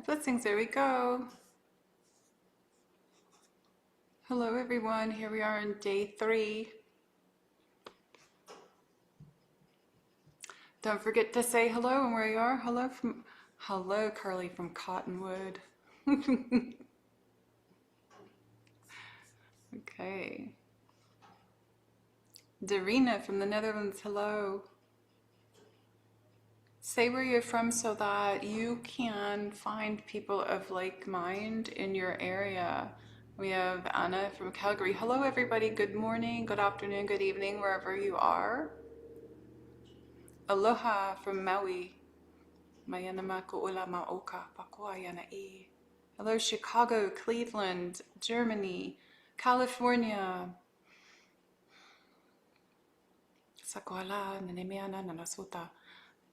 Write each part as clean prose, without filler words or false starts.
Blessings, there we go. Hello everyone, here we are on day 3. Don't forget to say hello and where you are. Hello Carly from Cottonwood. Okay. Darina from the Netherlands, hello. Say where you're from so that you can find people of like mind in your area. We have Anna from Calgary. Hello everybody, good morning, good afternoon, good evening, wherever you are. Aloha from Maui. Hello Chicago, Cleveland, Germany, California.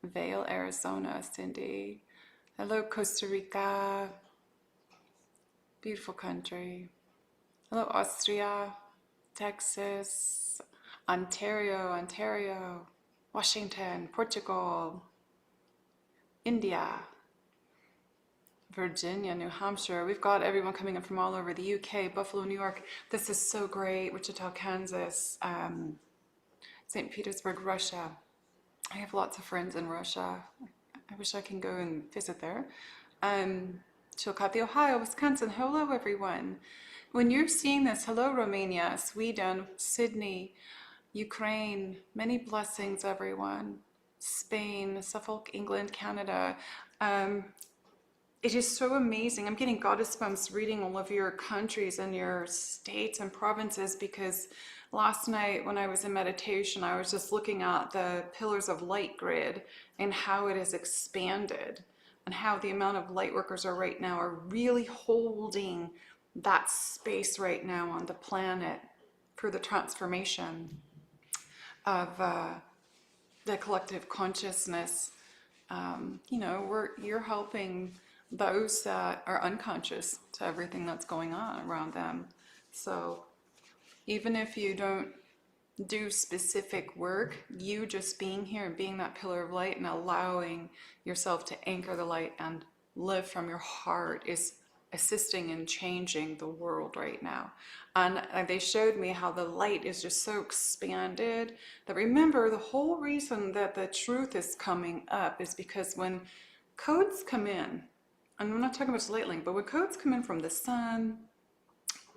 Vail, Arizona, Cindy. Hello, Costa Rica. Beautiful country. Hello, Austria, Texas, Ontario, Washington, Portugal, India, Virginia, New Hampshire. We've got everyone coming in from all over the UK, Buffalo, New York. This is so great. Wichita, Kansas, St. Petersburg, Russia. I have lots of friends in Russia. I wish I can go and visit there. Chillicothe, Ohio, Wisconsin. Hello, everyone. When you're seeing this, hello, Romania, Sweden, Sydney, Ukraine. Many blessings, everyone. Spain, Suffolk, England, Canada. It is so amazing. I'm getting goddess bumps reading all of your countries and your states and provinces because last night when I was in meditation, I was just looking at the pillars of light grid and how it has expanded and how the amount of light workers are right now are really holding that space right now on the planet for the transformation of the collective consciousness. You know, you're helping those that are unconscious to everything that's going on around them. So even if you don't do specific work, you just being here and being that pillar of light and allowing yourself to anchor the light and live from your heart is assisting in changing the world right now. And they showed me how the light is just so expanded that, remember, the whole reason that the truth is coming up is because when codes come in, and I'm not talking about light link, but when codes come in from the sun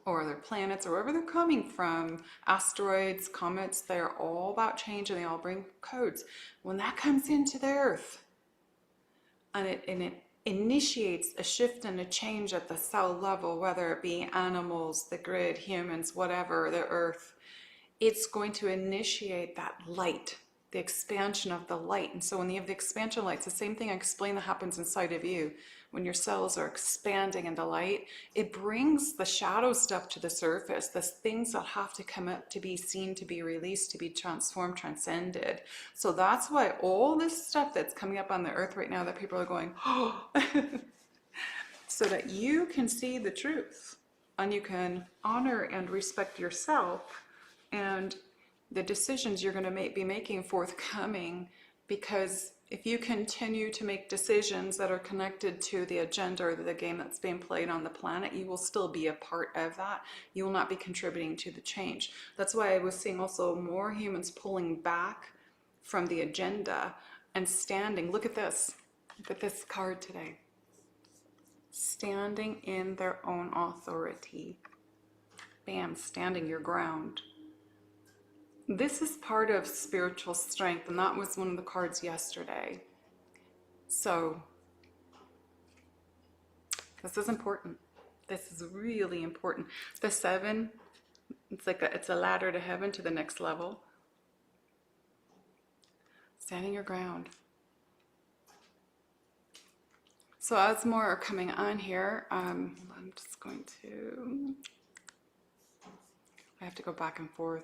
or other planets or wherever they're coming from, asteroids, comets, they're all about change and they all bring codes. When that comes into the earth and it initiates a shift and a change at the cell level, whether it be animals, the grid, humans, whatever, the earth, it's going to initiate that light, the expansion of the light. And so when you have the expansion light, it's the same thing I explained that happens inside of you. When your cells are expanding in the light, it brings the shadow stuff to the surface, the things that have to come up to be seen, to be released, to be transformed, transcended. So that's why all this stuff that's coming up on the earth right now that people are going, oh, so that you can see the truth and you can honor and respect yourself and the decisions you're going to be making forthcoming. Because if you continue to make decisions that are connected to the agenda or the game that's being played on the planet, you will still be a part of that. You will not be contributing to the change. That's why I was seeing also more humans pulling back from the agenda and standing. Look at this. Look at this card today. Standing in their own authority. Bam, standing your ground. This is part of spiritual strength, and that was one of the cards yesterday. So this is important. This is really important. The 7, it's a ladder to heaven, to the next level. Standing your ground. So as more are coming on here, I'm just going to, I have to go back and forth.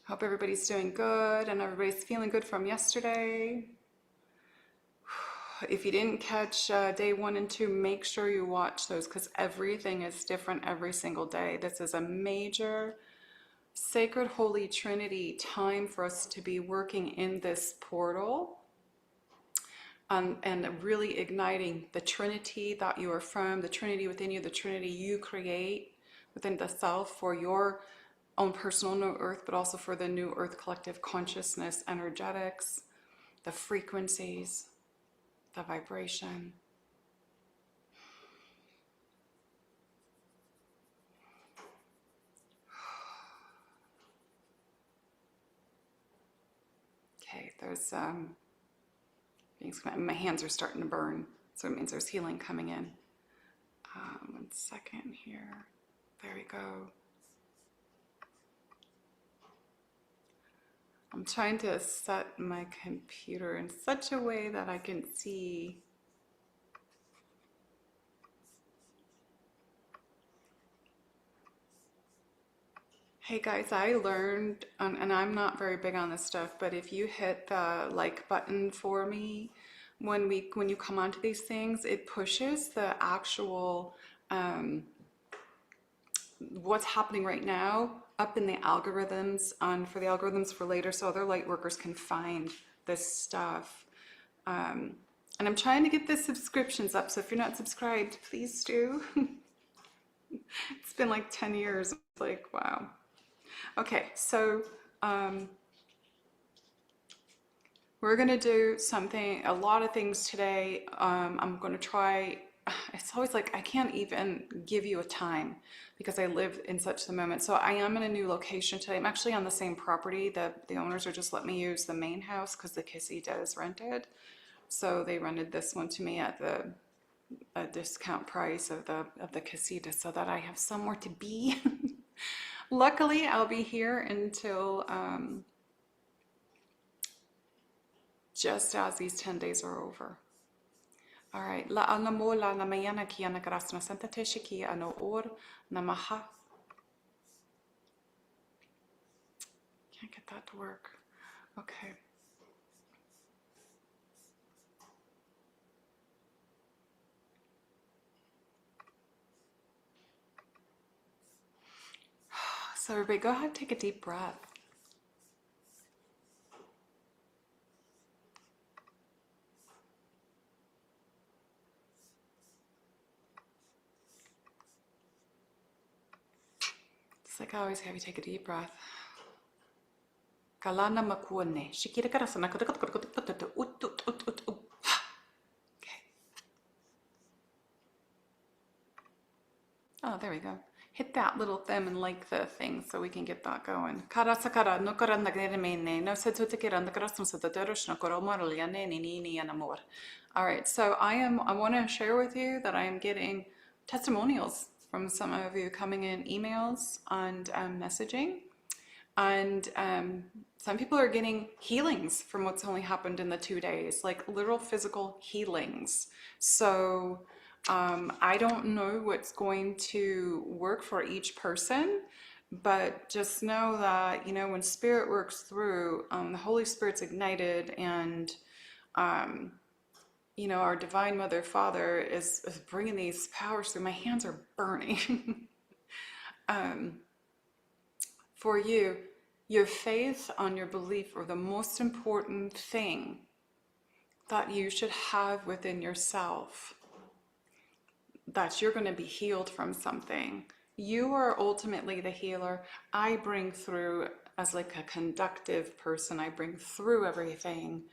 Hope everybody's doing good and everybody's feeling good from yesterday. If you didn't catch day 1 and 2, make sure you watch those, because everything is different every single day. This is a major sacred Holy Trinity time for us to be working in this portal, and really igniting the Trinity that you are from, the Trinity within you, the Trinity you create within the self for your own personal new earth, but also for the new earth collective consciousness energetics, the frequencies, the vibration. Okay, there's my hands are starting to burn, so it means there's healing coming in. 1 second here. There we go. I'm trying to set my computer in such a way that I can see. Hey guys, I learned, and I'm not very big on this stuff, but if you hit the like button for me, when you come onto these things, it pushes the actual what's happening right now up in the algorithms for the algorithms for later, so other light workers can find this stuff. And I'm trying to get the subscriptions up, so if you're not subscribed, please do. It's been like 10 years. It's like, wow. Okay, so we're going to do a lot of things today. I'm going to try, it's always like I can't even give you a time because I live in such the moment. So I am in a new location today. I'm actually on the same property. The owners are just letting me use the main house because the casita is rented. So they rented this one to me at a discount price of the casita so that I have somewhere to be. Luckily, I'll be here until just as these 10 days are over. All right. La anamo la namayana ki anagrasna santa teshiki ano or namaha. Can't get that to work. Okay. So everybody, go ahead and take a deep breath. It's like I always have you take a deep breath. Kalana makuane. Shikira karasana. Okay. Oh, there we go. Hit that little thumb and like the thing so we can get that going. Karasakara no karandagremene no setutikirandakrasum. All right, so I want to share with you that I am getting testimonials from some of you coming in emails and messaging, and some people are getting healings from what's only happened in the 2 days, like literal physical healings. So I don't know what's going to work for each person, but just know that, you know, when Spirit works through, the Holy Spirit's ignited, and, you know, our Divine Mother Father is bringing these powers through. My hands are burning. For you, your faith and your belief are the most important thing that you should have within yourself. That you're going to be healed from something. You are ultimately the healer. I bring through as like a conductive person. I bring through everything,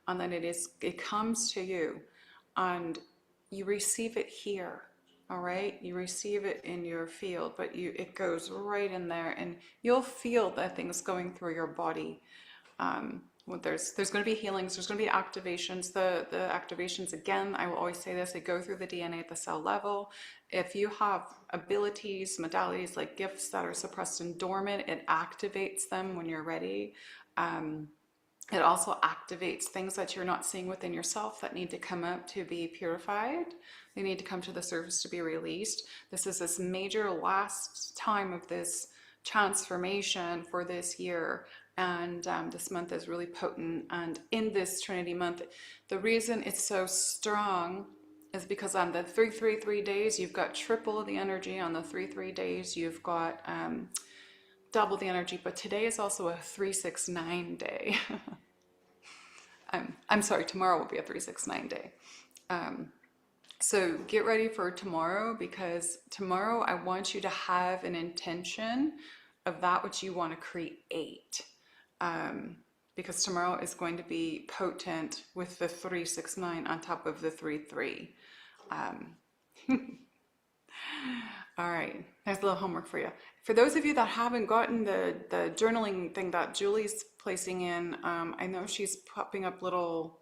and then it comes to you, and you receive it here. All right, you receive it in your field, but it goes right in there, and you'll feel that things going through your body. Well, there's going to be healings, there's going to be activations. The activations, again, I will always say this, they go through the DNA at the cell level. If you have abilities, modalities, like gifts that are suppressed and dormant, it activates them when you're ready. It also activates things that you're not seeing within yourself that need to come up to be purified. They need to come to the surface to be released. This is this major last time of this transformation for this year. And this month is really potent. And in this Trinity month, the reason it's so strong is because on the 333 days, you've got triple the energy. On the 33 days, you've got double the energy. But today is also a 369 day. I'm sorry, tomorrow will be a 369 day. So get ready for tomorrow, because tomorrow I want you to have an intention of that which you want to create. Because tomorrow is going to be potent with the 369 on top of the 33. All right, there's a little homework for you. For those of you that haven't gotten the journaling thing that Julie's placing in, I know she's popping up little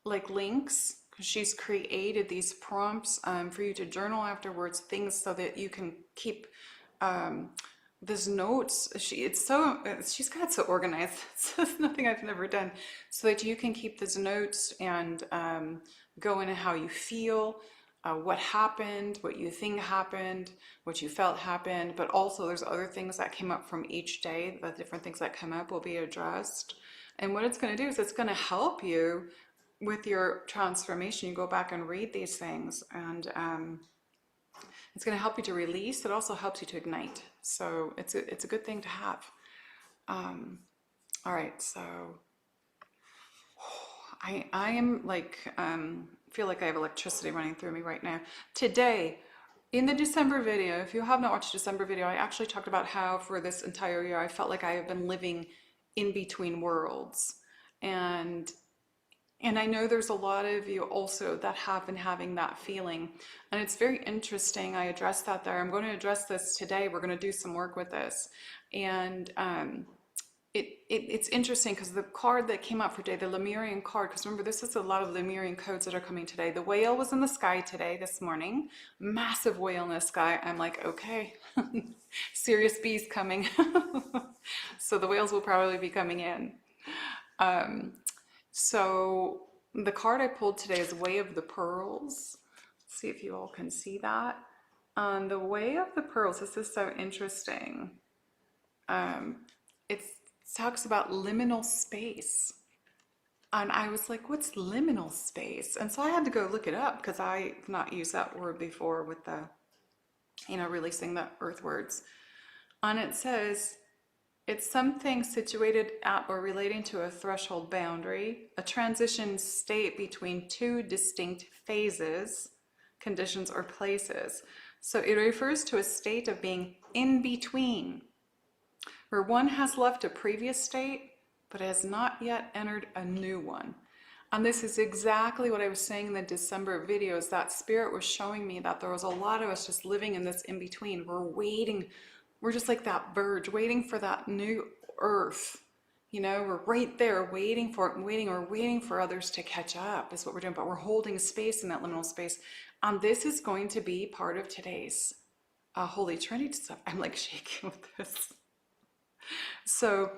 like links, because she's created these prompts for you to journal afterwards, things so that you can keep these notes. She's got it so organized. It's nothing I've never done, so that you can keep these notes and go into how you feel, what happened, what you think happened, what you felt happened, but also there's other things that came up from each day. The different things that come up will be addressed. And what it's going to do is it's going to help you with your transformation. You go back and read these things, and it's going to help you to release. It also helps you to ignite. So it's a good thing to have. All right, so I am like, feel like I have electricity running through me right now. Today, in the December video, if you have not watched the December video, I actually talked about how for this entire year I felt like I have been living in between worlds. And I know there's a lot of you also that have been having that feeling. And it's very interesting. I addressed that there. I'm going to address this today. We're going to do some work with this. And it's interesting because the card that came out for today, the Lemurian card, because remember, this is a lot of Lemurian codes that are coming today. The whale was in the sky today, this morning. Massive whale in the sky. I'm like, okay, serious bees coming. So the whales will probably be coming in. So the card I pulled today is Way of the Pearls. Let's see if you all can see that. The Way of the Pearls, this is so interesting. It talks about liminal space. And I was like, what's liminal space? And so I had to go look it up, because I've not used that word before with the, releasing the earth words. And it says, it's something situated at or relating to a threshold boundary, a transition state between two distinct phases, conditions, or places. So it refers to a state of being in between, where one has left a previous state, but has not yet entered a new one. And this is exactly what I was saying in the December videos, that Spirit was showing me that there was a lot of us just living in this in-between. We're waiting. We're just like that verge, waiting for that new earth. We're right there waiting for it and waiting. We're waiting for others to catch up is what we're doing, but we're holding space in that liminal space. And this is going to be part of today's Holy Trinity stuff. I'm like shaking with this. So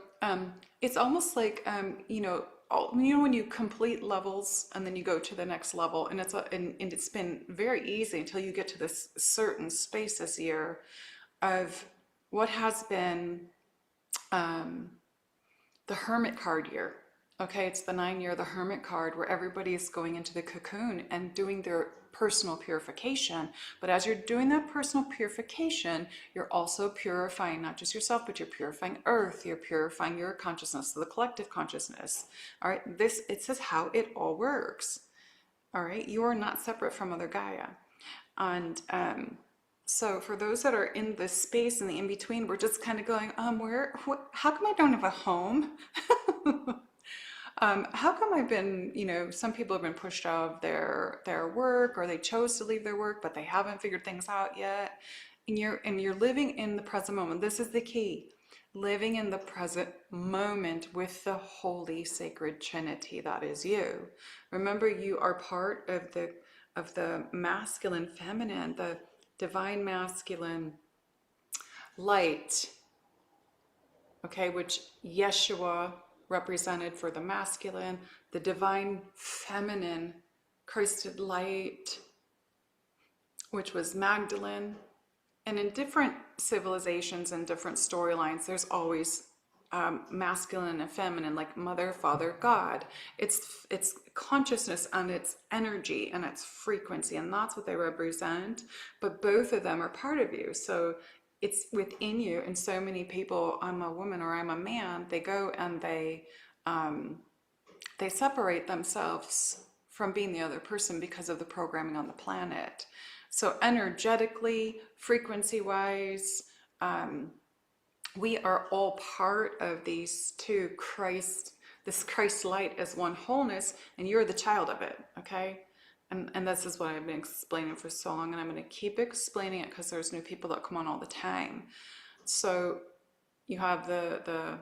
it's almost like, when you complete levels and then you go to the next level, and it's been very easy until you get to this certain space this year of what has been the Hermit card year. Okay, it's the 9-year, the Hermit card, where everybody is going into the cocoon and doing their personal purification. But as you're doing that personal purification, you're also purifying not just yourself, but you're purifying Earth, you're purifying your consciousness, the collective consciousness. All right, it says how it all works. All right, you are not separate from Mother Gaia. And so for those that are in this space in the in-between, we're just kind of going, how come I don't have a home? How come I've been, some people have been pushed out of their work, or they chose to leave their work, but they haven't figured things out yet. And you're living in the present moment. This is the key. Living in the present moment with the Holy Sacred Trinity that is you. Remember, you are part of the masculine, feminine, the divine masculine light, okay, which Yeshua represented for the masculine, the divine feminine Christed light, which was Magdalene, And in different civilizations and different storylines, there's always masculine and feminine, like mother, father, God. It's consciousness and it's energy and it's frequency, and that's what they represent. But both of them are part of you, so it's within you. And so many people, I'm a woman or I'm a man, they go and they separate themselves from being the other person because of the programming on the planet. So energetically, frequency-wise, we are all part of these two Christ, this Christ light as one wholeness, and you're the child of it, okay? And this is what I've been explaining for so long, and I'm going to keep explaining it because there's new people that come on all the time. So you have the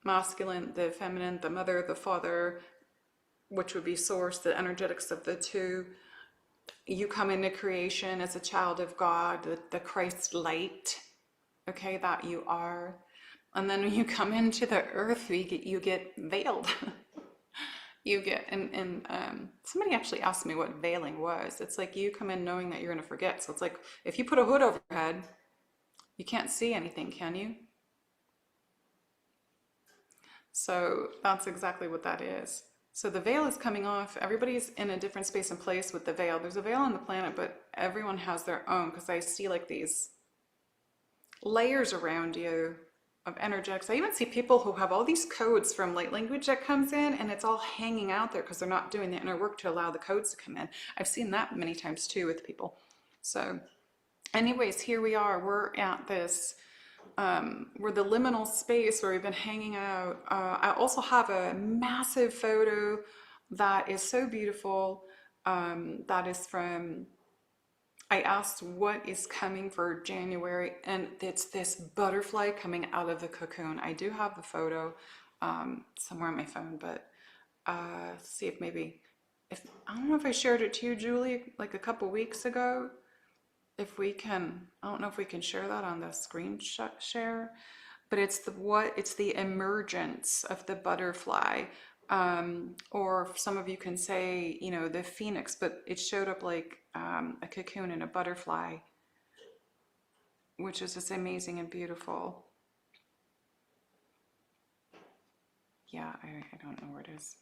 masculine, the feminine, the mother, the father, which would be source, the energetics of the two. You come into creation as a child of God, the Christ light, okay, that you are. And then when you come into the earth, you get veiled. You get, and somebody actually asked me what veiling was. It's like you come in knowing that you're going to forget. So it's like if you put a hood over your head, you can't see anything, can you? So that's exactly what that is. So the veil is coming off. Everybody's in a different space and place with the veil. There's a veil on the planet, but everyone has their own, because I see like these layers around you of energetics. I even see people who have all these codes from light language that comes in, and it's all hanging out there because they're not doing the inner work to allow the codes to come in. I've seen that many times too with people. So anyways, here we are. We're at this we're the liminal space where we've been hanging out. I also have a massive photo that is so beautiful. That is from, I asked what is coming for January, and it's this butterfly coming out of the cocoon. I do have the photo somewhere on my phone, but see if maybe, I don't know if I shared it to you, Julie, like a couple weeks ago. If we can, I don't know if we can share that on the screen share, but it's the emergence of the butterfly, or some of you can say, you know, the phoenix, but it showed up like a cocoon and a butterfly, which is just amazing and beautiful. Yeah, I don't know where it is.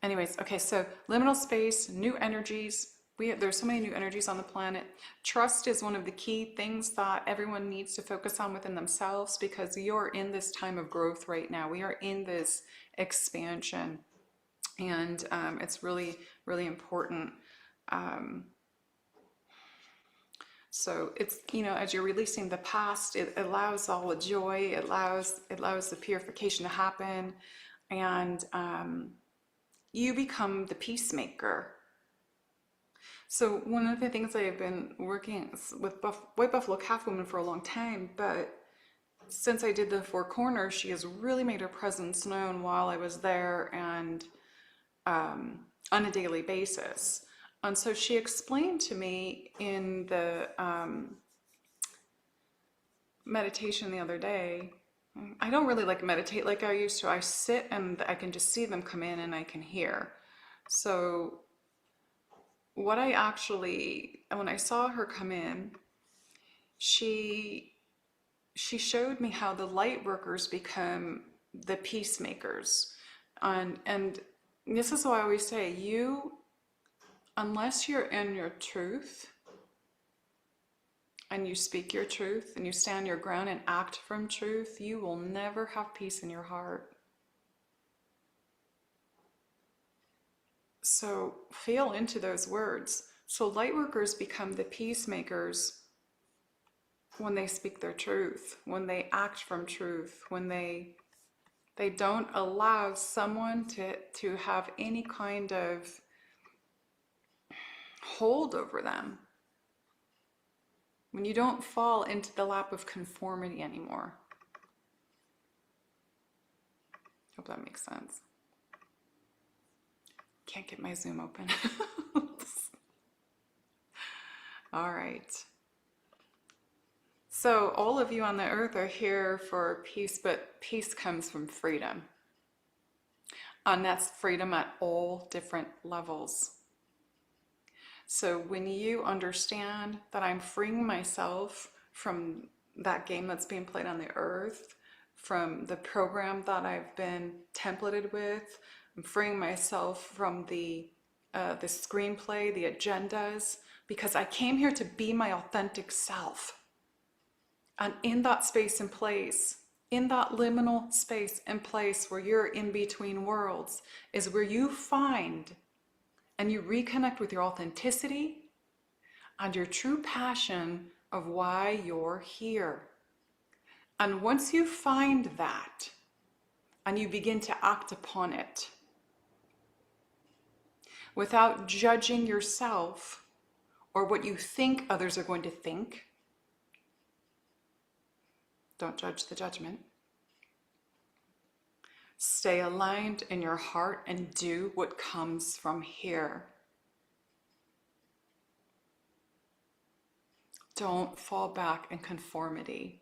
Anyways, okay, so liminal space, new energies. There's so many new energies on the planet. Trust is one of the key things that everyone needs to focus on within themselves, because you're in this time of growth right now. We are in this expansion, and it's really, really important. So it's, you know, as you're releasing the past, it allows all the joy, it allows the purification to happen, and you become the peacemaker. So one of the things I've been working with White Buffalo Calf Woman for a long time, but since I did the Four Corners, she has really made her presence known while I was there, and on a daily basis. And so she explained to me in the meditation the other day, I don't really like meditate like I used to. I sit and I can just see them come in and I can hear. So what I actually, when I saw her come in, she showed me how the light workers become the peacemakers. And this is what I always say, unless you're in your truth and you speak your truth and you stand your ground and act from truth, you will never have peace in your heart. So feel into those words. So light workers become the peacemakers when they speak their truth, when they act from truth, when they don't allow someone to have any kind of hold over them. When you don't fall into the lap of conformity anymore. Hope that makes sense. Can't get my Zoom open. All right. So all of you on the earth are here for peace, but peace comes from freedom. And that's freedom at all different levels. So when you understand that I'm freeing myself from that game that's being played on the earth, from the program that I've been templated with. I'm freeing myself from the screenplay, the agendas, because I came here to be my authentic self. And in that space and place, in that liminal space and place where you're in between worlds, is where you find and you reconnect with your authenticity and your true passion of why you're here. And once you find that and you begin to act upon it without judging yourself or what you think others are going to think, don't judge the judgment. Stay aligned in your heart and do what comes from here. Don't fall back in conformity,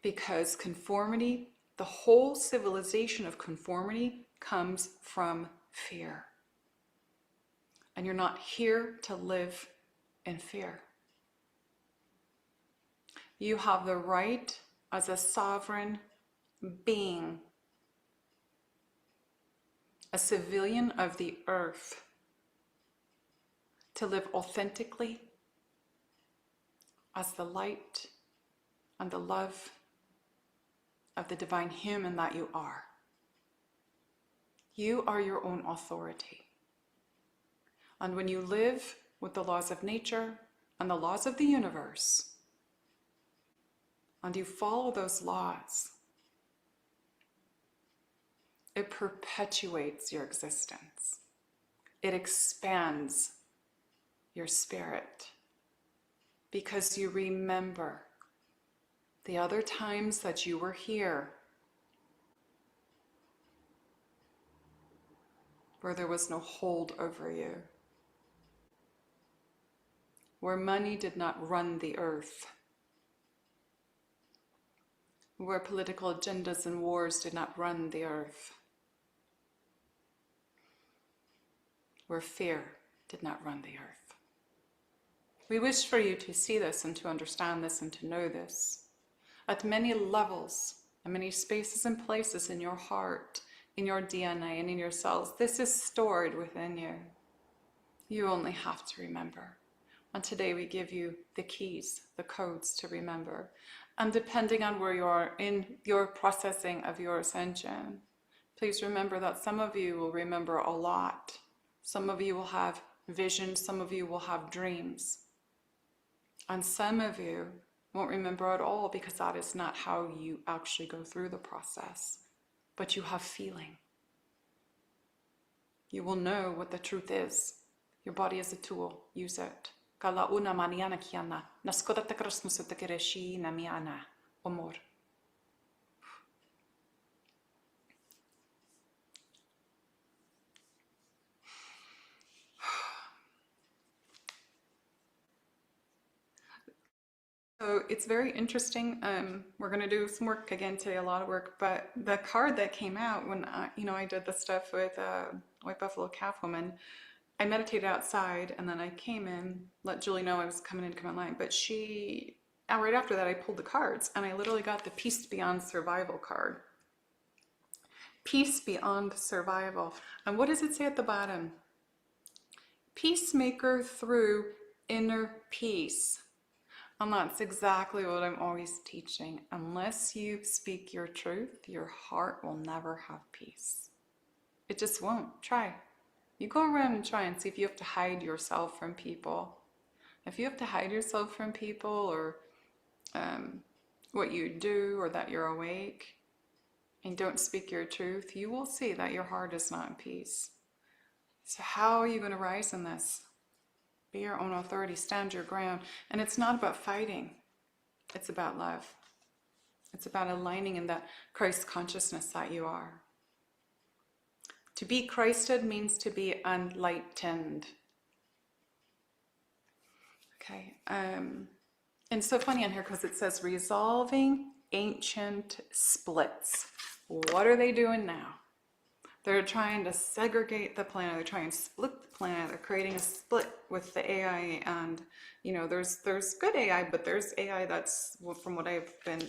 because conformity, the whole civilization of conformity, comes from fear. And you're not here to live in fear. You have the right as a sovereign being, a civilian of the earth, to live authentically as the light and the love of the divine human that you are. You are your own authority. And when you live with the laws of nature and the laws of the universe, and you follow those laws, it perpetuates your existence. It expands your spirit, because you remember the other times that you were here, where there was no hold over you, where money did not run the earth, where political agendas and wars did not run the earth, where fear did not run the earth. We wish for you to see this and to understand this and to know this at many levels and many spaces and places in your heart, in your DNA and in your cells. This is stored within you. You only have to remember. And today we give you the keys, the codes to remember. And depending on where you are in your processing of your ascension, please remember that some of you will remember a lot. Some of you will have visions, some of you will have dreams. And some of you won't remember at all, because that is not how you actually go through the process. But you have feeling. You will know what the truth is. Your body is a tool. Use it. Kala una maniana kiana. Naskoda te krasmusa te kereshi na miana. Omor. So it's very interesting. We're going to do some work again today, a lot of work, but the card that came out when I did the stuff with White Buffalo Calf Woman, I meditated outside and then I came in, let Julie know I was coming in to come online, but right after that I pulled the cards and I literally got the Peace Beyond Survival card. Peace Beyond Survival. And what does it say at the bottom? Peacemaker through inner peace. And that's exactly what I'm always teaching. Unless you speak your truth, your heart will never have peace. It just won't. Try. You go around and try and see if you have to hide yourself from people. If you have to hide yourself from people, or what you do, or that you're awake and don't speak your truth, you will see that your heart is not in peace. So how are you going to rise in this? Be your own authority, stand your ground. And it's not about fighting. It's about love. It's about aligning in that Christ consciousness that you are. To be Christed means to be enlightened. Okay. And it's so funny on here because it says resolving ancient splits. What are they doing now? They're trying to segregate the planet. They're trying to split the planet. They're creating a split with the AI. And, you know, there's good AI, but there's AI that's, well, from what I've been,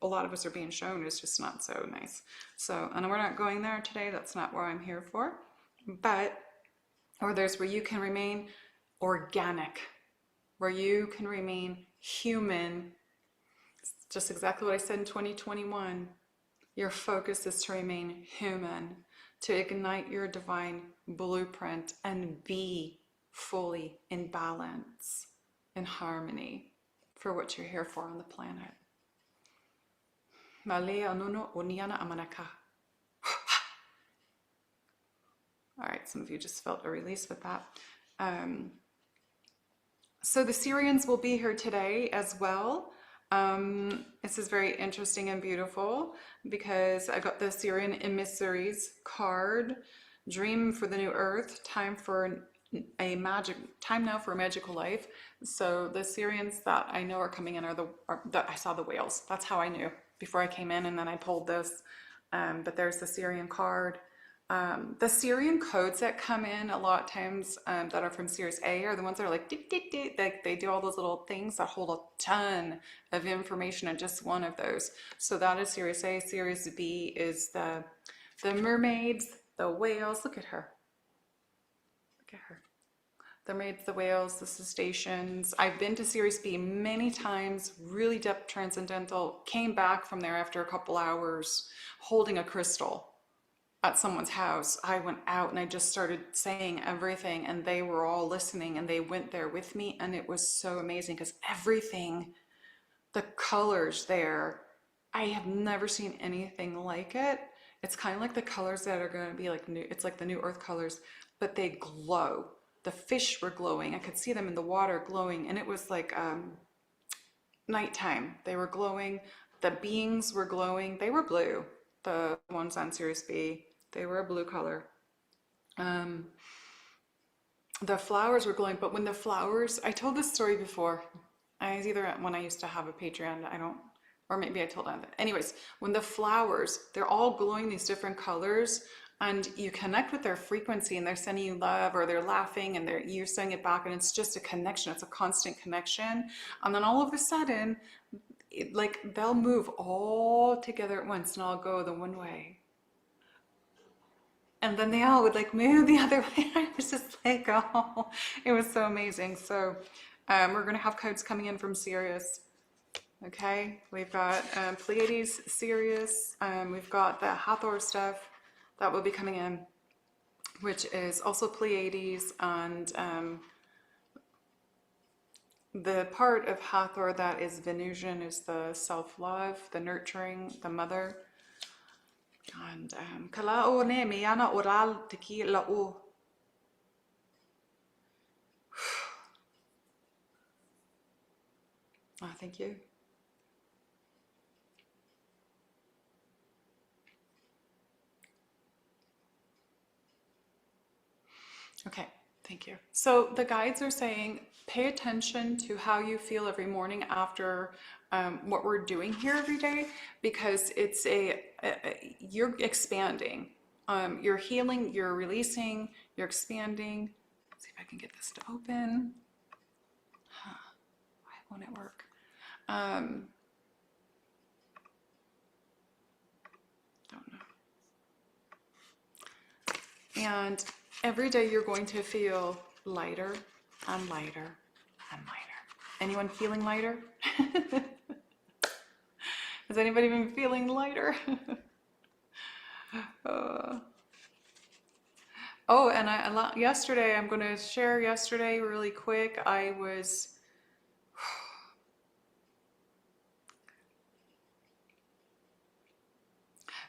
a lot of us are being shown is just not so nice. So, and we're not going there today. That's not what I'm here for. But, or there's where you can remain organic, where you can remain human. It's just exactly what I said in 2021. Your focus is to remain human, to ignite your divine blueprint and be fully in balance, in harmony for what you're here for on the planet. All right, some of you just felt a release with that. So the Syrians will be here today as well. This is very interesting and beautiful because I got the Syrian emissaries card. Dream for the new earth, time now for a magical life. So the Syrians that I know are coming in that I saw the whales. That's how I knew before I came in, and then I pulled this. But there's the Syrian card. The Syrian codes that come in a lot of times that are from Sirius A are the ones that are like, they do all those little things that hold a ton of information in just one of those. So that is Sirius A. Sirius B is the mermaids, the whales. Look at her. Look at her. The mermaids, the whales, the cetaceans. I've been to Sirius B many times, really depth transcendental, came back from there after a couple hours holding a crystal at someone's house. I went out and I just started saying everything, and they were all listening, and they went there with me, and it was so amazing because everything, the colors there, I have never seen anything like it. It's kind of like the colors that are going to be like new, it's like the new earth colors, but they glow. The fish were glowing. I could see them in the water glowing, and it was like nighttime. They were glowing. The beings were glowing. They were blue. The ones on Sirius B, they were a blue color. The flowers were glowing, but when the flowers, I told this story before. I was either when I used to have a Patreon, or maybe I told that. Anyways, when the flowers, they're all glowing these different colors, and you connect with their frequency, and they're sending you love, or they're laughing, and you're sending it back, and it's just a connection. It's a constant connection. And then all of a sudden, like they'll move all together at once, and I'll go the one way, and then they all would like move the other way. I was just like, oh, it was so amazing. So we're gonna have codes coming in from Sirius. Okay, we've got Pleiades, Sirius, we've got the Hathor stuff that will be coming in, which is also Pleiades, and the part of Hathor that is Venusian is the self-love, the nurturing, the mother. And kalao ne miyana oral tiki la'u. Oh, thank you. Okay, thank you. So the guides are saying, pay attention to how you feel every morning after what we're doing here every day, because it's you're expanding, you're healing, you're releasing, you're expanding. Let's see if I can get this to open. Why won't it work? Don't know. And every day you're going to feel lighter and lighter and lighter. Anyone feeling lighter? Has anybody been feeling lighter? Oh, and yesterday, I'm going to share yesterday really quick.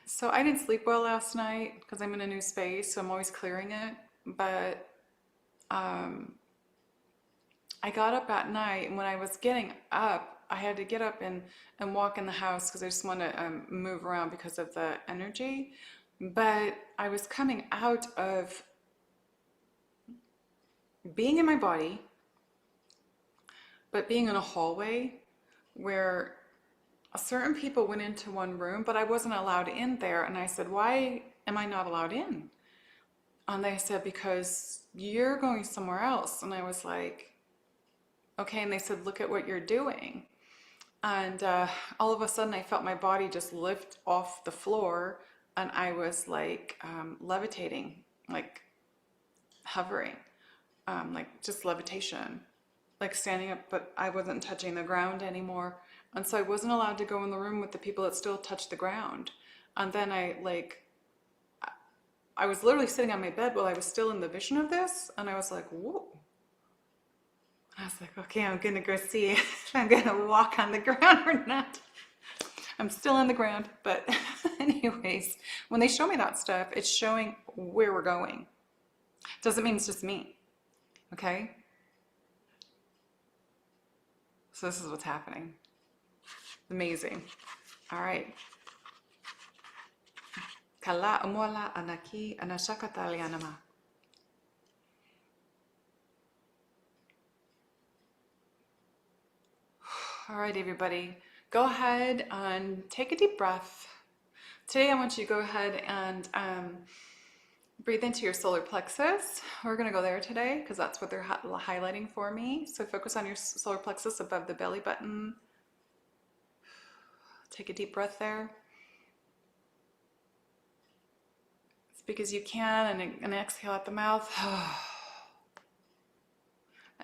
So I didn't sleep well last night because I'm in a new space, so I'm always clearing it. But I got up at night, and when I was getting up, I had to get up and walk in the house because I just want to move around because of the energy. But I was coming out of being in my body, but being in a hallway where certain people went into one room, but I wasn't allowed in there. And I said, why am I not allowed in? And they said, because you're going somewhere else. And I was like, okay. And they said, look at what you're doing. And all of a sudden I felt my body just lift off the floor, and I was like levitating, like hovering, like just levitation, like standing up, but I wasn't touching the ground anymore. And so I wasn't allowed to go in the room with the people that still touched the ground. And then I was literally sitting on my bed while I was still in the vision of this, and I was like, whoa. I was like, okay, I'm gonna go see if I'm gonna walk on the ground or not. I'm still on the ground, but anyways, when they show me that stuff, it's showing where we're going. Doesn't mean it's just me, okay? So this is what's happening. Amazing. All right. Kala amola anaki anashakatali anama. All right, everybody, go ahead and take a deep breath. Today, I want you to go ahead and breathe into your solar plexus. We're going to go there today because that's what they're highlighting for me. So focus on your solar plexus above the belly button. Take a deep breath there. Speak as you can, and exhale at the mouth.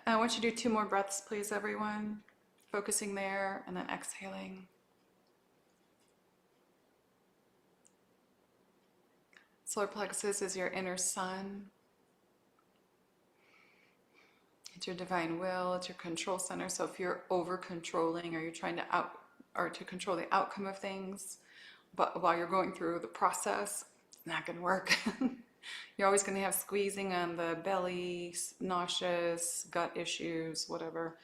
I want you to do 2 more breaths, please, everyone. Focusing there and then exhaling. Solar plexus is your inner sun. It's your divine will. It's your control center. So if you're over controlling, or you're trying to control the outcome of things, but while you're going through the process, it's not going to work. You're always going to have squeezing on the belly, nauseous, gut issues, whatever.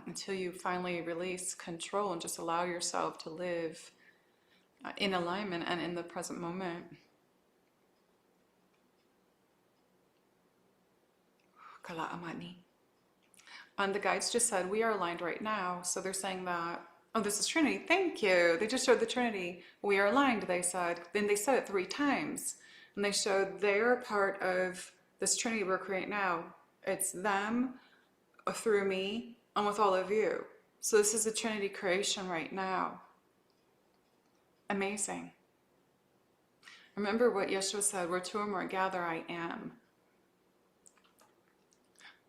Until you finally release control and just allow yourself to live in alignment and in the present moment. Kala amani. And the guides just said, we are aligned right now. So they're saying that, oh, this is Trinity. Thank you. They just showed the Trinity. We are aligned, they said. Then they said it 3 times. And they showed they're part of this Trinity we're creating now. It's them through me, and with all of you. So this is a Trinity creation right now. Amazing. Remember what Yeshua said, where 2 or more gather, I am.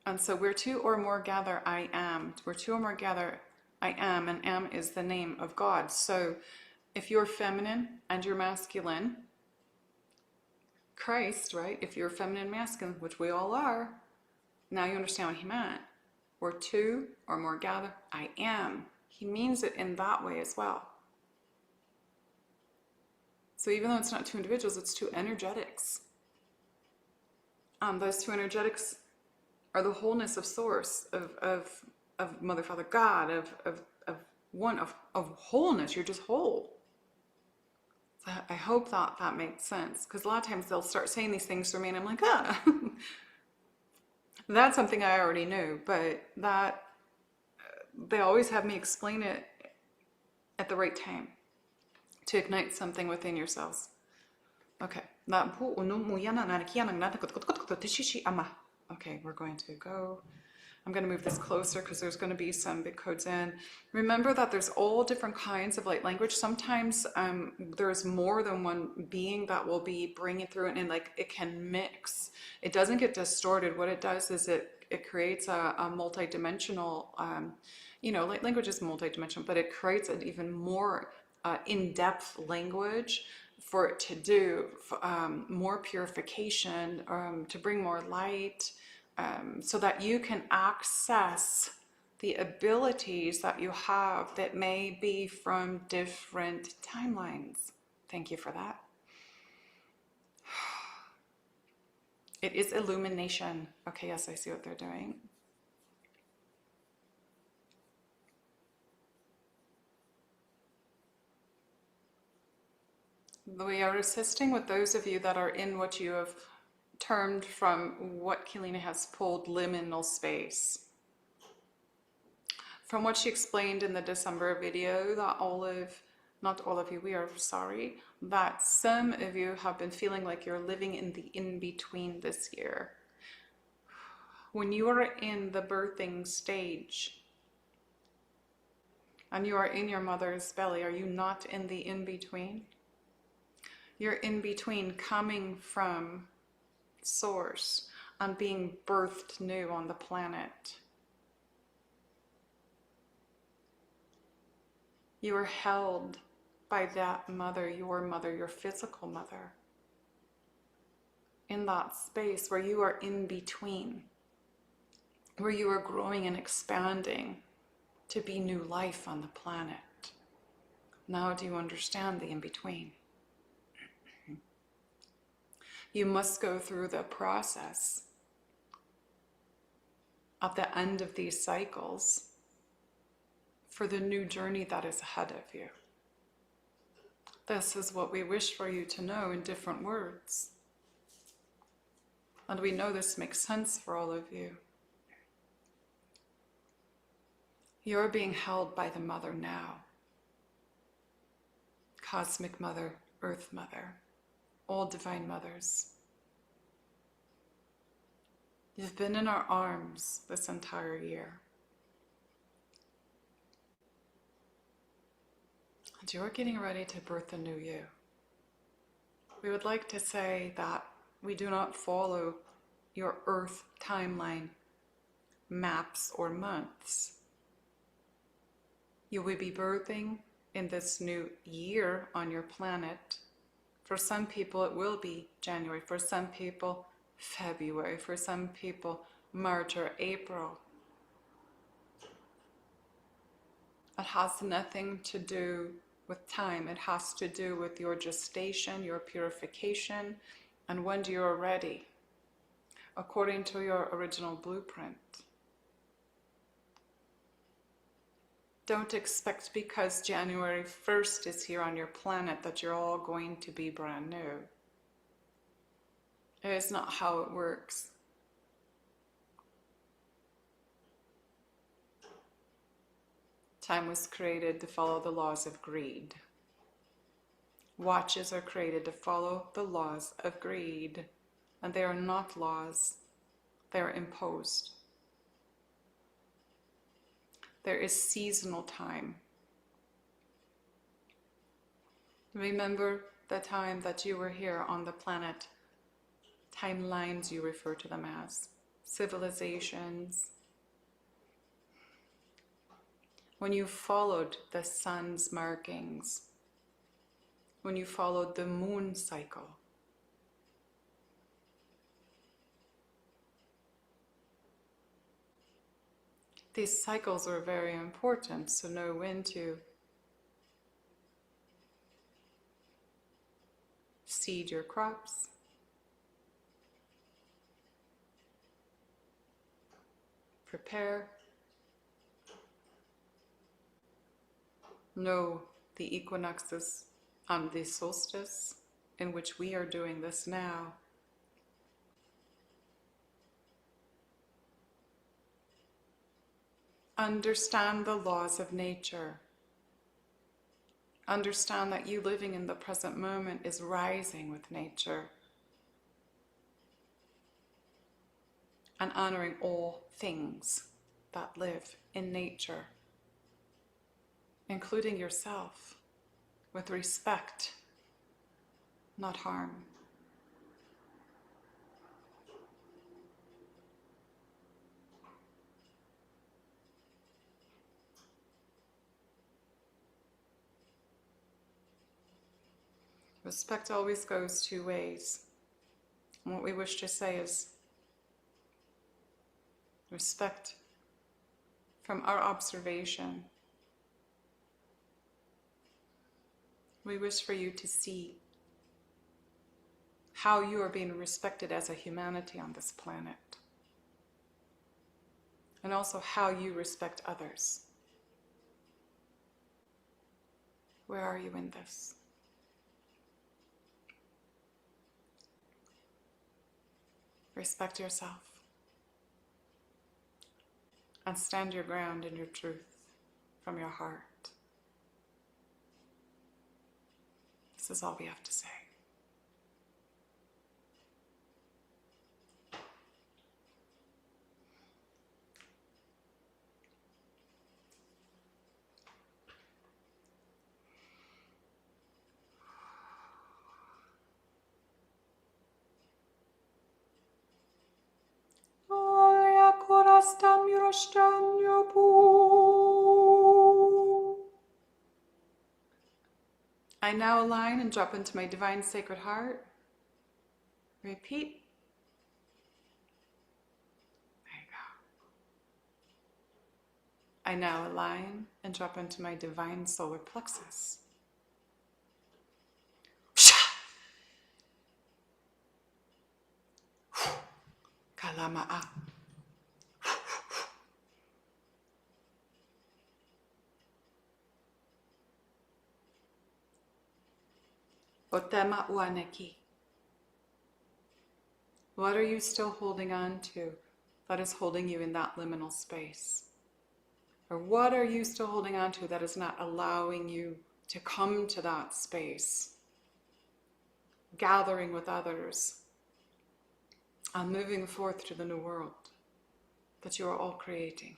And so where 2 or more gather, I am. Where 2 or more gather, I am. And am is the name of God. So if you're feminine and you're masculine, Christ, right? If you're feminine and masculine, which we all are, now you understand what he meant. Where 2 or more gather, I am. He means it in that way as well. So even though it's not 2 individuals, it's 2 energetics. Those 2 energetics are the wholeness of source, of Mother, Father, God, of wholeness. You're just whole. So I hope that makes sense, because a lot of times they'll start saying these things to me, and I'm like, ah. That's something I already knew, but that they always have me explain it at the right time to ignite something within yourselves. Okay. Okay, we're going to go. I'm going to move this closer because there's going to be some big codes in. Remember that there's all different kinds of light language. Sometimes there's more than one being that will be bringing through it, and like it can mix. It doesn't get distorted. What it does is it creates a multidimensional, light language is multidimensional, but it creates an even more in-depth language for it to do more purification, to bring more light, so that you can access the abilities that you have that may be from different timelines. Thank you for that. It is illumination. Okay, yes, I see what they're doing. We are assisting with those of you that are in what you have termed from what Keleena has pulled liminal space. From what she explained in the December video that Olive not all of you, we are sorry that some of you have been feeling like you're living in the in-between this year. When you are in the birthing stage and you are in your mother's belly, are you not in the in-between? You're in between coming from source and being birthed new on the planet. You are held by that mother, your physical mother, in that space where you are in between, where you are growing and expanding to be new life on the planet. Now do you understand the in-between? You must go through the process at the end of these cycles for the new journey that is ahead of you. This is what we wish for you to know in different words. And we know this makes sense for all of you. You're being held by the Mother now. Cosmic Mother, Earth Mother, all divine mothers. You've been in our arms this entire year. And you're getting ready to birth a new you. We would like to say that we do not follow your Earth timeline maps or months. You will be birthing in this new year on your planet. For some people it will be January, for some people February, for some people March or April. It has nothing to do with time. It has to do with your gestation, your purification, and when you are ready, according to your original blueprint. Don't expect because January 1st is here on your planet that you're all going to be brand new. It is not how it works. Time was created to follow the laws of greed. Watches are created to follow the laws of greed, and they are not laws, they are imposed. There is seasonal time. Remember the time that you were here on the planet. Timelines, you refer to them as. Civilizations. When you followed the sun's markings. When you followed the moon cycle. These cycles are very important, so know when to seed your crops, prepare, know the equinoxes and the solstice, in which we are doing this now. Understand the laws of nature. Understand that you living in the present moment is rising with nature and honoring all things that live in nature, including yourself, with respect, not harm. Respect always goes two ways. And what we wish to say is respect from our observation. We wish for you to see how you are being respected as a humanity on this planet, and also how you respect others. Where are you in this? Respect yourself and stand your ground in your truth from your heart. This is all we have to say. I now align and drop into my divine sacred heart. Repeat. There you go. I now align and drop into my divine solar plexus. Kalama'a. Otema uaneki. What are you still holding on to that is holding you in that liminal space? Or what are you still holding on to that is not allowing you to come to that space? Gathering with others and moving forth to the new world that you are all creating.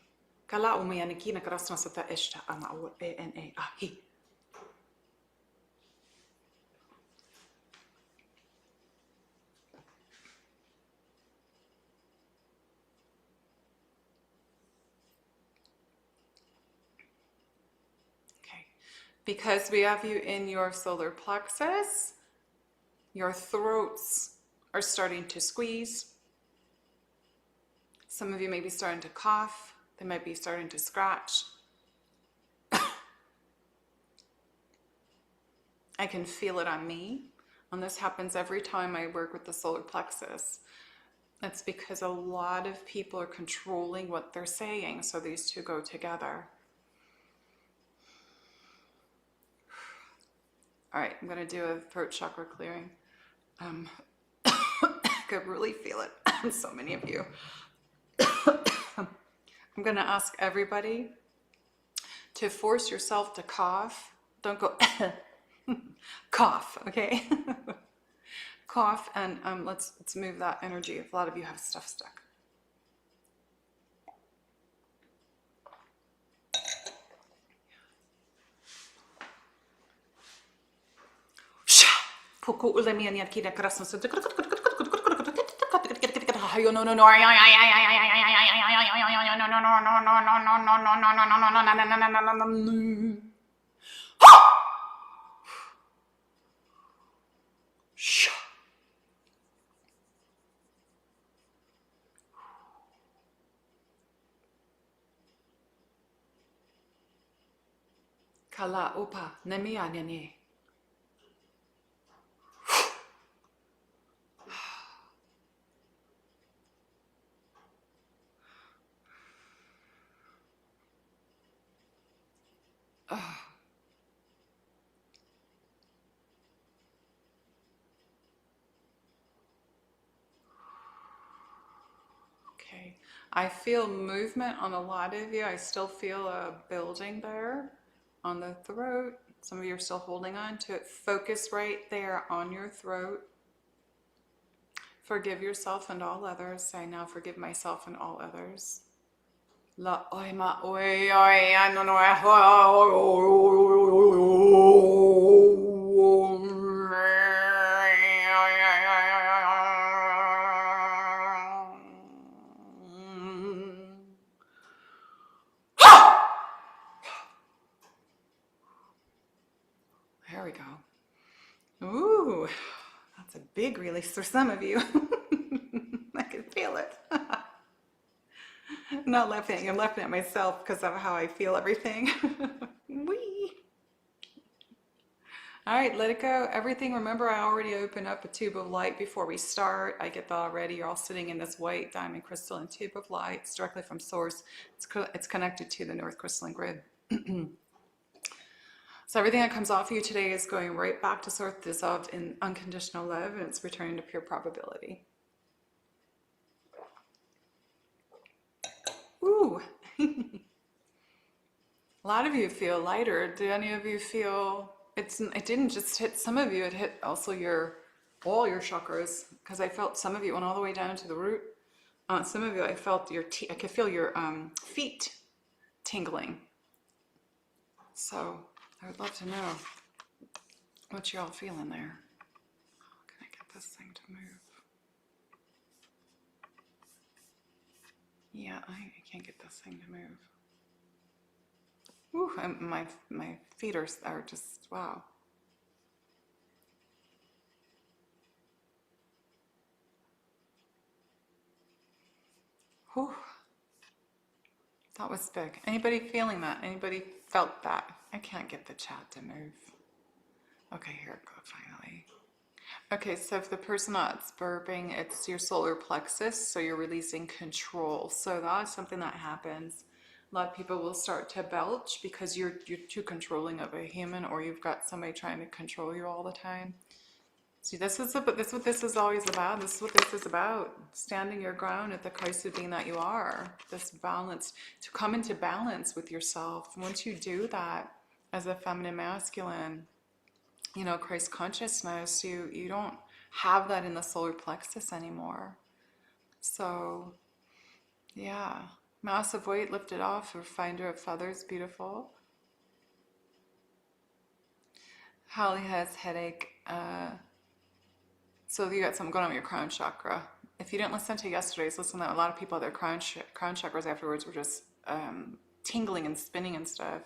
Because we have you in your solar plexus, your throats are starting to squeeze. Some of you may be starting to cough. They might be starting to scratch. I can feel it on me. And this happens every time I work with the solar plexus. It's because a lot of people are controlling what they're saying. So these two go together. All right, I'm going to do a throat chakra clearing. I could really feel it in so many of you. I'm going to ask everybody to force yourself to cough. Don't go cough, okay? Cough, and let's move that energy. A lot of you have stuff stuck. Kala opa nemia nene. Okay, I feel movement on a lot of you. I still feel a building there on the throat. Some of you are still holding on to it. Focus right there on your throat. Forgive yourself and all others. I now forgive myself and all others. La oima oi oi no no There we go. Ooh, that's a big release for some of you. I can feel it. I'm not laughing, I'm laughing at myself because of how I feel everything. Wee. All right, let it go. Everything, remember I already opened up a tube of light before we start. I get that already. You're all sitting in this white diamond crystalline tube of light. It's directly from source. It's connected to the North Crystalline Grid. So everything that comes off you today is going right back to source, dissolved in unconditional love, and it's returning to pure probability. Ooh. A lot of you feel lighter. Do any of you feel it didn't just hit some of you, it hit also all your chakras, because I felt some of you went all the way down to the root. Some of you, I felt I could feel your feet tingling. So I would love to know what you're all feeling there. Can I get this thing to move? Yeah, I can't get this thing to move. Ooh, my feet are just, wow. Whew. That was big. Anybody feeling that? Anybody felt that? I can't get the chat to move. Okay, here it goes finally. Okay, so if the person that's burping, it's your solar plexus, so you're releasing control. So that's something that happens. A lot of people will start to belch because you're too controlling of a human, or you've got somebody trying to control you all the time. See, this is what this is always about. This is what this is about. Standing your ground at the Christed being that you are. This balance, to come into balance with yourself. Once you do that as a feminine masculine, you know, Christ consciousness, you don't have that in the solar plexus anymore. So, yeah. Massive weight lifted off, or finder of feathers, beautiful. Holly has headache. So you got something going on with your crown chakra. If you didn't listen to yesterday's, listen to a lot of people, their crown chakras afterwards were just tingling and spinning and stuff.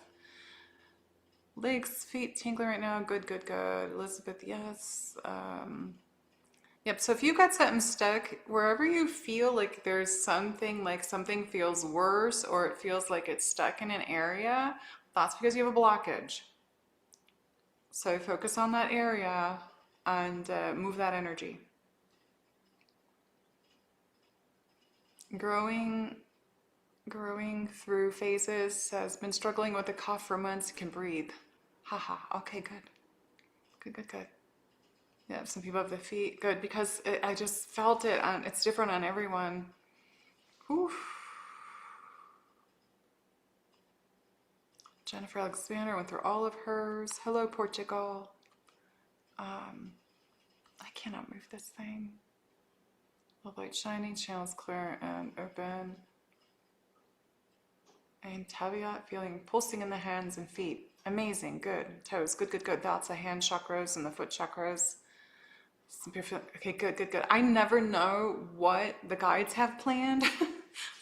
Legs, feet tingling right now. Good, good, good. Elizabeth, yes. Yep, so if you got something stuck, wherever you feel like there's something, like something feels worse, or it feels like it's stuck in an area, that's because you have a blockage. So focus on that area and move that energy. Growing through phases, says, been struggling with a cough for months, can breathe. Haha, okay, good. Good, good, good. Yeah, some people have the feet, good, because I just felt it, and it's different on everyone. Whew. Jennifer Alexander went through all of hers. Hello, Portugal. I cannot move this thing. The light shining, channels clear and open. And Taviat, feeling pulsing in the hands and feet. Amazing, good. Toes, good, good, good. That's the hand chakras and the foot chakras. Okay, good, good, good. I never know what the guides have planned.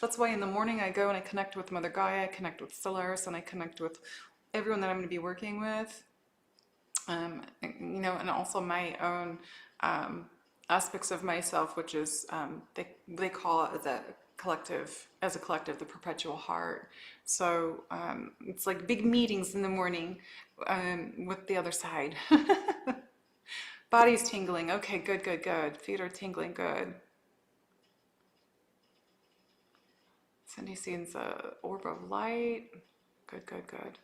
That's why in the morning I go and I connect with Mother Gaia, I connect with Solaris, and I connect with everyone that I'm going to be working with. You know, and also my own aspects of myself, which is they call it as a collective, the perpetual heart. So it's like big meetings in the morning with the other side. Body's tingling. Okay, good, good, good. Feet are tingling. Good. Cindy sees a orb of light. Good, good, good.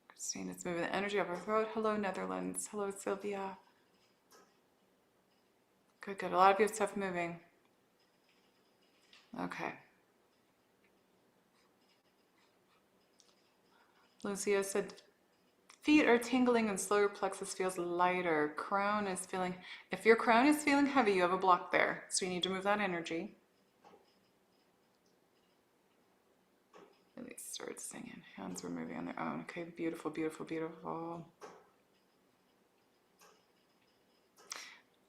Christine is moving the energy of her throat. Hello, Netherlands. Hello, Sylvia. Good, good. A lot of your stuff moving. Okay. Lucia said, feet are tingling and solar plexus feels lighter. Crown is feeling, if your crown is feeling heavy, you have a block there. So you need to move that energy. And they started singing. Hands were moving on their own. Okay, beautiful, beautiful, beautiful.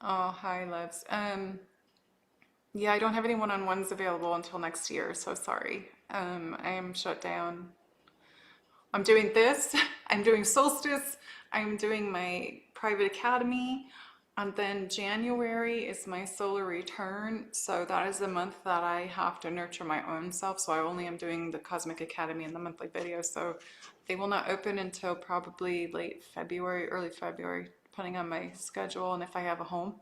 Oh, hi, loves. Yeah, I don't have any one-on-ones available until next year, so sorry. I am shut down. I'm doing this, I'm doing Solstice, I'm doing my private academy, and then January is my solar return. So that is the month that I have to nurture my own self. So I only am doing the Cosmic Academy and the monthly videos. So they will not open until probably late February, early February, depending on my schedule and if I have a home.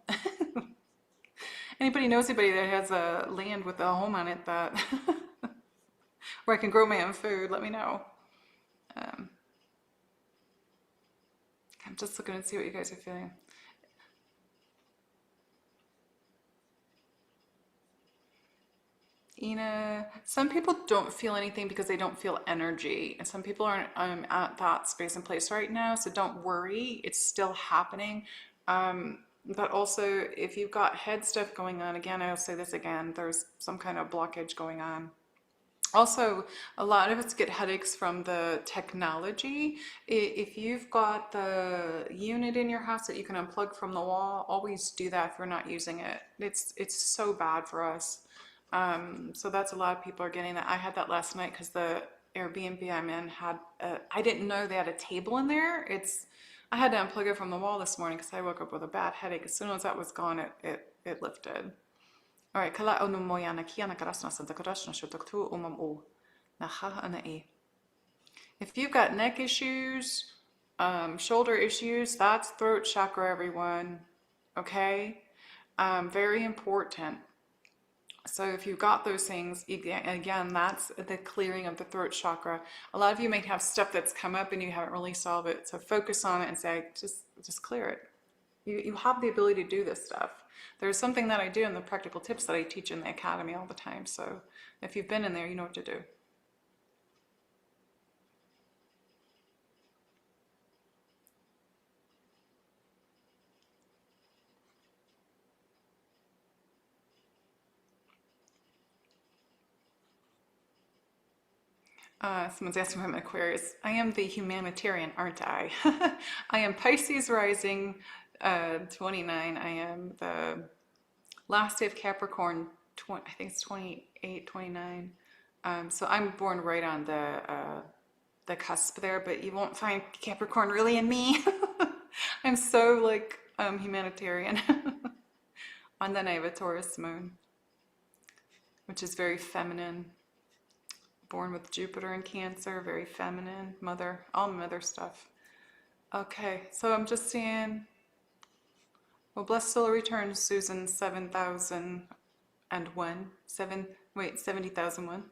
Anybody knows anybody that has a land with a home on it that where I can grow my own food, let me know. I'm just looking to see what you guys are feeling. Ina, some people don't feel anything because they don't feel energy, and some people aren't at that space and place right now, so don't worry, it's still happening. But also, if you've got head stuff going on, again, I'll say this again, there's some kind of blockage going on. Also, a lot of us get headaches from the technology. If you've got the unit in your house that you can unplug from the wall, always do that if you're not using it. It's so bad for us. So that's a lot of people are getting that. I had that last night because the Airbnb I'm in had, I didn't know they had a table in there. I had to unplug it from the wall this morning because I woke up with a bad headache. As soon as that was gone, it lifted. All right, kala o mo yana kia na karasna santa karasna shotoktu umam o na ha ana e. If you've got neck issues, shoulder issues, that's throat chakra, everyone. Okay, very important. So if you've got those things, again, that's the clearing of the throat chakra. A lot of you may have stuff that's come up and you haven't really solved it. So focus on it and say, just clear it. You have the ability to do this stuff. There's something that I do in the practical tips that I teach in the academy all the time. So if you've been in there, you know what to do. Someone's asking if I'm an Aquarius. I am the humanitarian, aren't I? I am Pisces rising 29. I am the last day of Capricorn, I think it's 28, 29. So I'm born right on the cusp there, but you won't find Capricorn really in me. I'm so like humanitarian. And then I have a Taurus moon, which is very feminine. Born with Jupiter in Cancer, very feminine, mother, all mother stuff. Okay, so I'm just seeing, well, blessed soul returns, Susan, 7,001. 70,001.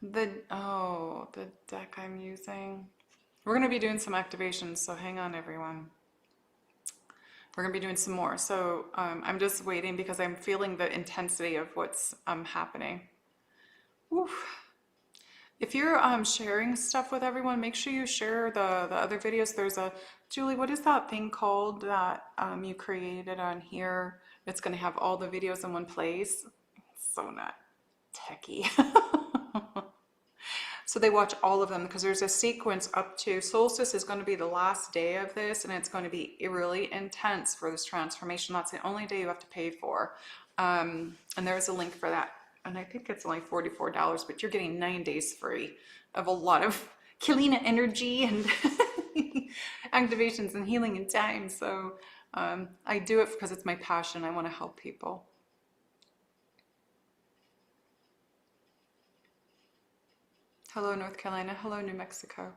The deck I'm using. We're going to be doing some activations, so hang on, everyone. We're going to be doing some more. So I'm just waiting because I'm feeling the intensity of what's happening. Oof. If you're sharing stuff with everyone, make sure you share the other videos. There's a, Julie, what is that thing called that you created on here? It's going to have all the videos in one place. It's so not techie. So they watch all of them because there's a sequence up to solstice is going to be the last day of this, and it's going to be really intense for this transformation. That's the only day you have to pay for. And there's a link for that. And I think it's only $44, but you're getting 9 days free of a lot of Keleena energy and activations and healing in time. So I do it because it's my passion. I want to help people. Hello, North Carolina. Hello, New Mexico.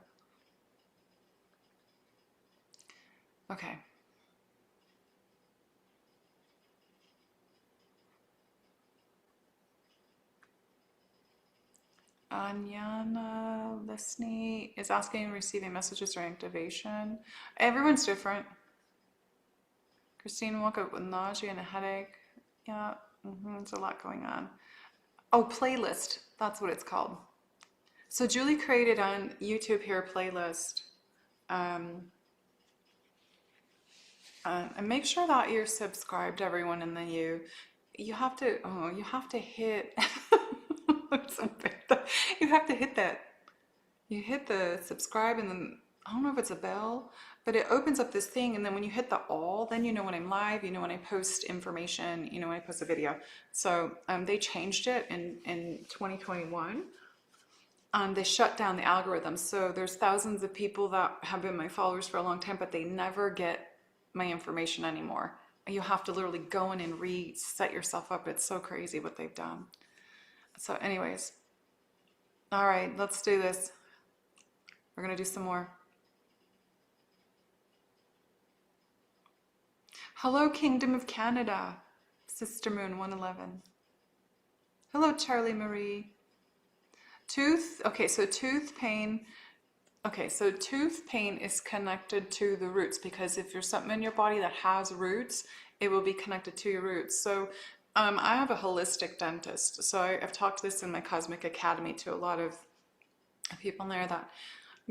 Okay. Anyana listening is asking and receiving messages or activation. Everyone's different. Christine woke up with nausea and a headache. Yeah, there's a lot going on. Oh, playlist. That's what it's called. So Julie created on YouTube here a playlist. And make sure that you're subscribed, everyone, and then you have to hit you have to hit that. You hit the subscribe, and then I don't know if it's a bell, but it opens up this thing, and then when you hit the all, then you know when I'm live, you know when I post information, you know when I post a video. So they changed it in 2021. They shut down the algorithm. So there's thousands of people that have been my followers for a long time, but they never get my information anymore. You have to literally go in and reset yourself up. It's so crazy what they've done. So anyways, all right, let's do this. We're going to do some more. Hello, Kingdom of Canada. Sister Moon 111. Hello, Charlie Marie. Tooth, okay, so tooth pain. Okay, so tooth pain is connected to the roots, because if there's something in your body that has roots, it will be connected to your roots. So I have a holistic dentist. So I've talked this in my Cosmic Academy to a lot of people in there, that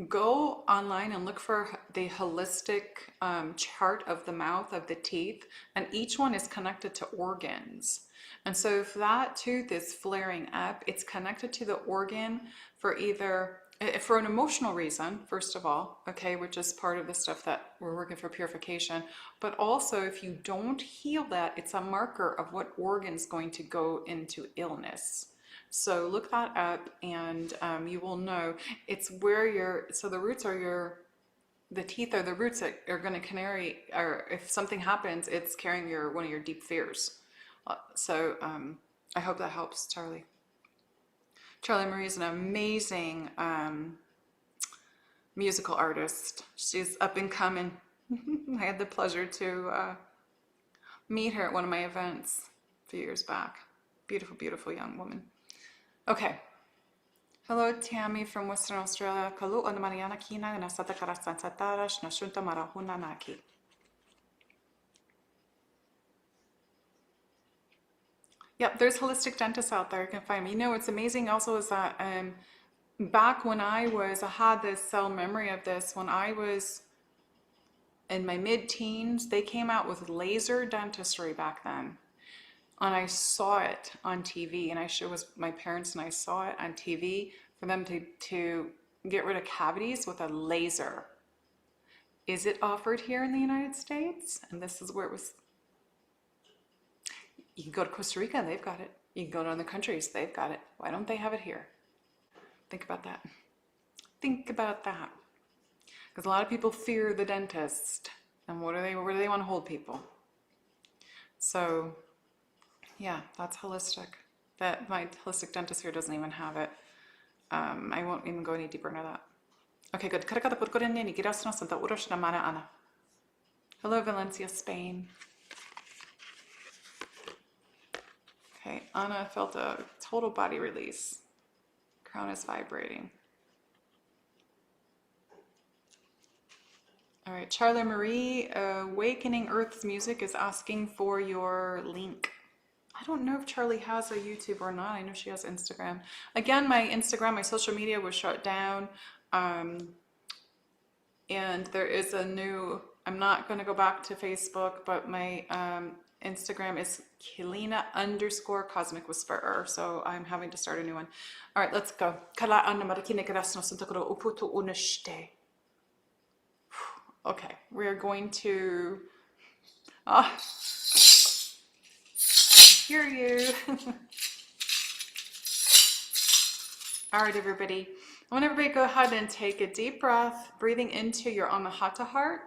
go online and look for the holistic chart of the mouth, of the teeth, and each one is connected to organs. And so if that tooth is flaring up, it's connected to the organ for either, for an emotional reason, first of all, okay, which is part of the stuff that we're working for purification, but also if you don't heal that, it's a marker of what organ's going to go into illness. So look that up, and you will know. It's where your, so the roots are your, the teeth are the roots that are going to carry, or if something happens, it's carrying your, one of your deep fears. So I hope that helps, Charlie. Charlie Marie is an amazing musical artist. She's up and coming. I had the pleasure to meet her at one of my events a few years back. Beautiful, beautiful young woman. Okay. Hello, Tammy from Western Australia. Kalu on Mariana Kina na sata karasan satarash na shunta marahuna naki. Yep, there's holistic dentists out there. You can find me. You know, what's amazing also is that back when I had this cell memory of this, when I was in my mid-teens, they came out with laser dentistry back then. And I saw it on TV, and I sure was, my parents and I saw it on TV, for them to get rid of cavities with a laser. Is it offered here in the United States? And this is where it was. You can go to Costa Rica, they've got it. You can go to other countries, they've got it. Why don't they have it here? Think about that. Think about that. Because a lot of people fear the dentist. And where do they want to hold people? So, yeah, that's holistic. That my holistic dentist here doesn't even have it. I won't even go any deeper into that. Okay, good. Hello, Valencia, Spain. Okay, Anna felt a total body release. Crown is vibrating. All right, Charlie Marie, Awakening Earth's Music is asking for your link. I don't know if Charlie has a YouTube or not. I know she has Instagram. Again, my Instagram, my social media was shut down. And there is a new, I'm not going to go back to Facebook, but my Instagram is Keleena _Cosmic Whisperer. So I'm having to start a new one. All right, let's go. Okay, we're going to hear you. All right, everybody. I want everybody to go ahead and take a deep breath, breathing into your Anahata heart.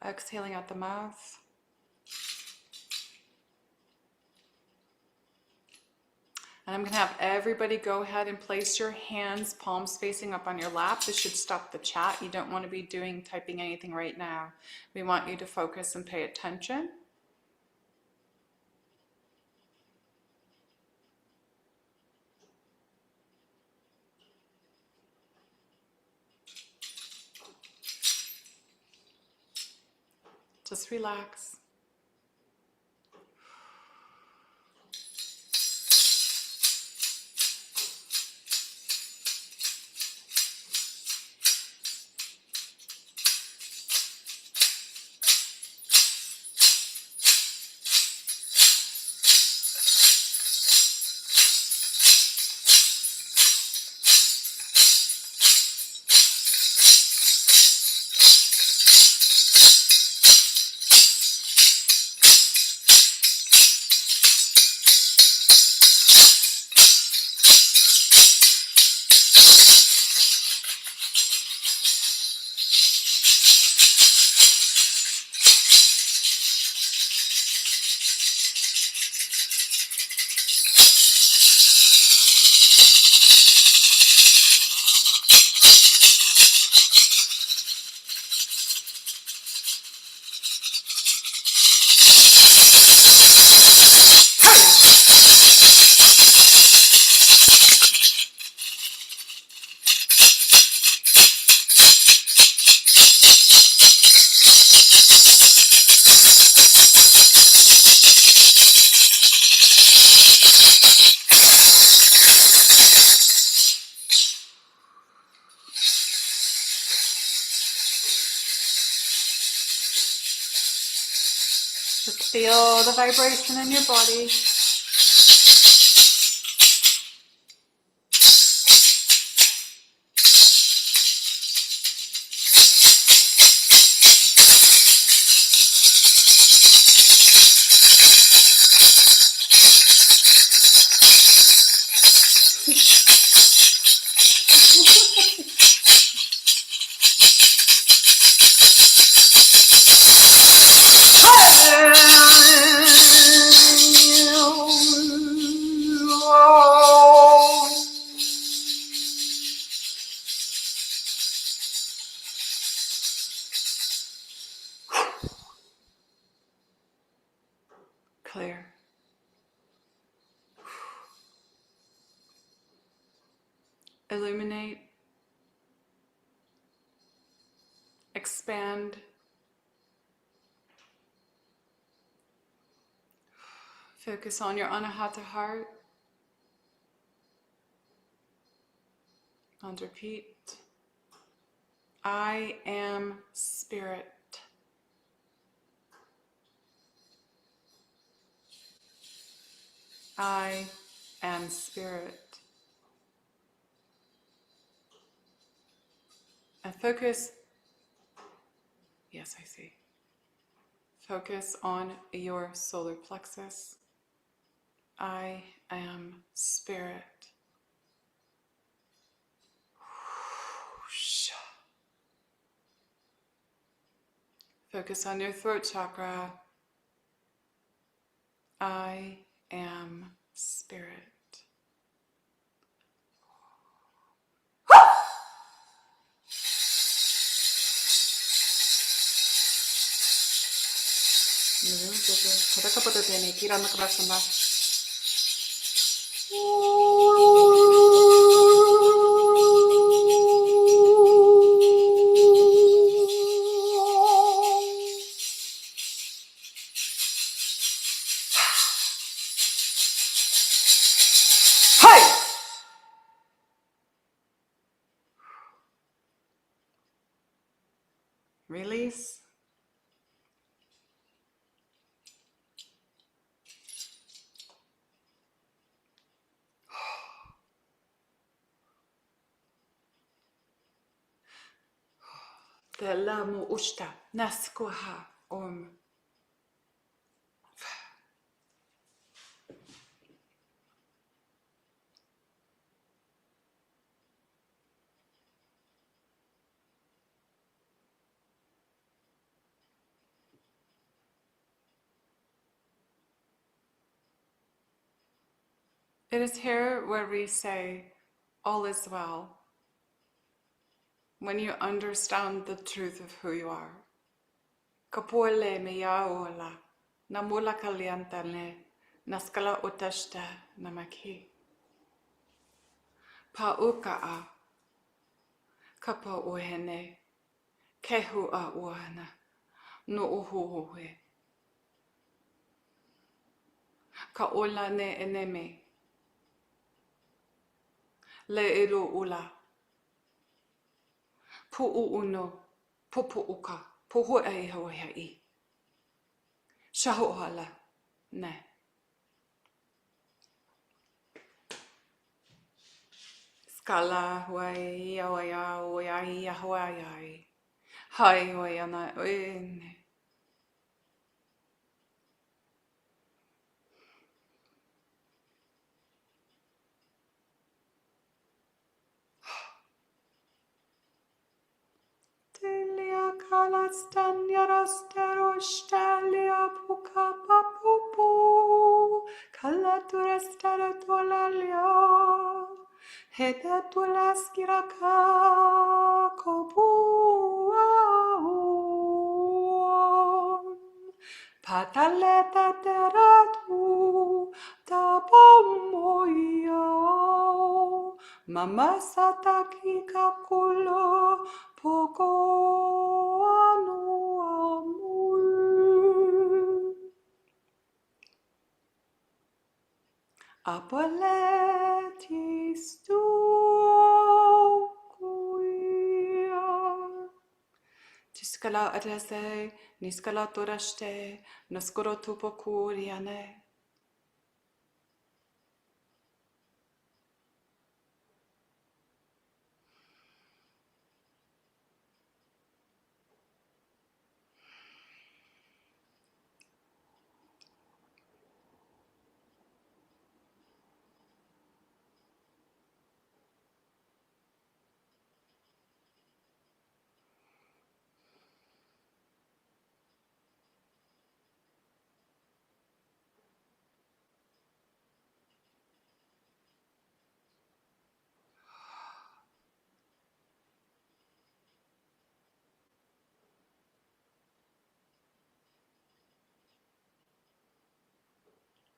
Exhaling out the mouth. And I'm going to have everybody go ahead and place your hands, palms facing up on your lap. This should stop the chat. You don't want to be typing anything right now. We want you to focus and pay attention. Just relax. Feel the vibration in your body. Clear. Illuminate. Expand. Focus on your Anahata heart. And repeat. I am spirit. I am spirit. And focus. Yes, I see. Focus on your solar plexus. I am spirit. Focus on your throat chakra. I am spirit. Release. The lamu ushta naskuha om. It is here where we say, all is well, when you understand the truth of who you are. Kapole me yaola, namula kaliantane, naskala utashta namaki. Paukaa, kapa uhene, kehua uana, no uhuhe. Kaola ne eneme. Le elu ula. Pu'u uno, pupu uka, puhu e hawaiai. Shahu hala, ne. Skala huai awaya wai hawaii. Hai wayana ne. Telia kalastanya rasterostelia puka papupu. Kalaturestara tolalia. Heda tulaskiraka kopua. Pataleta teratu tapamoya. Mama sataki kakulo poko anu amul. Apoletis tu kuia. Just Niskala adese, niskala torashte, naskoro tupokuriane.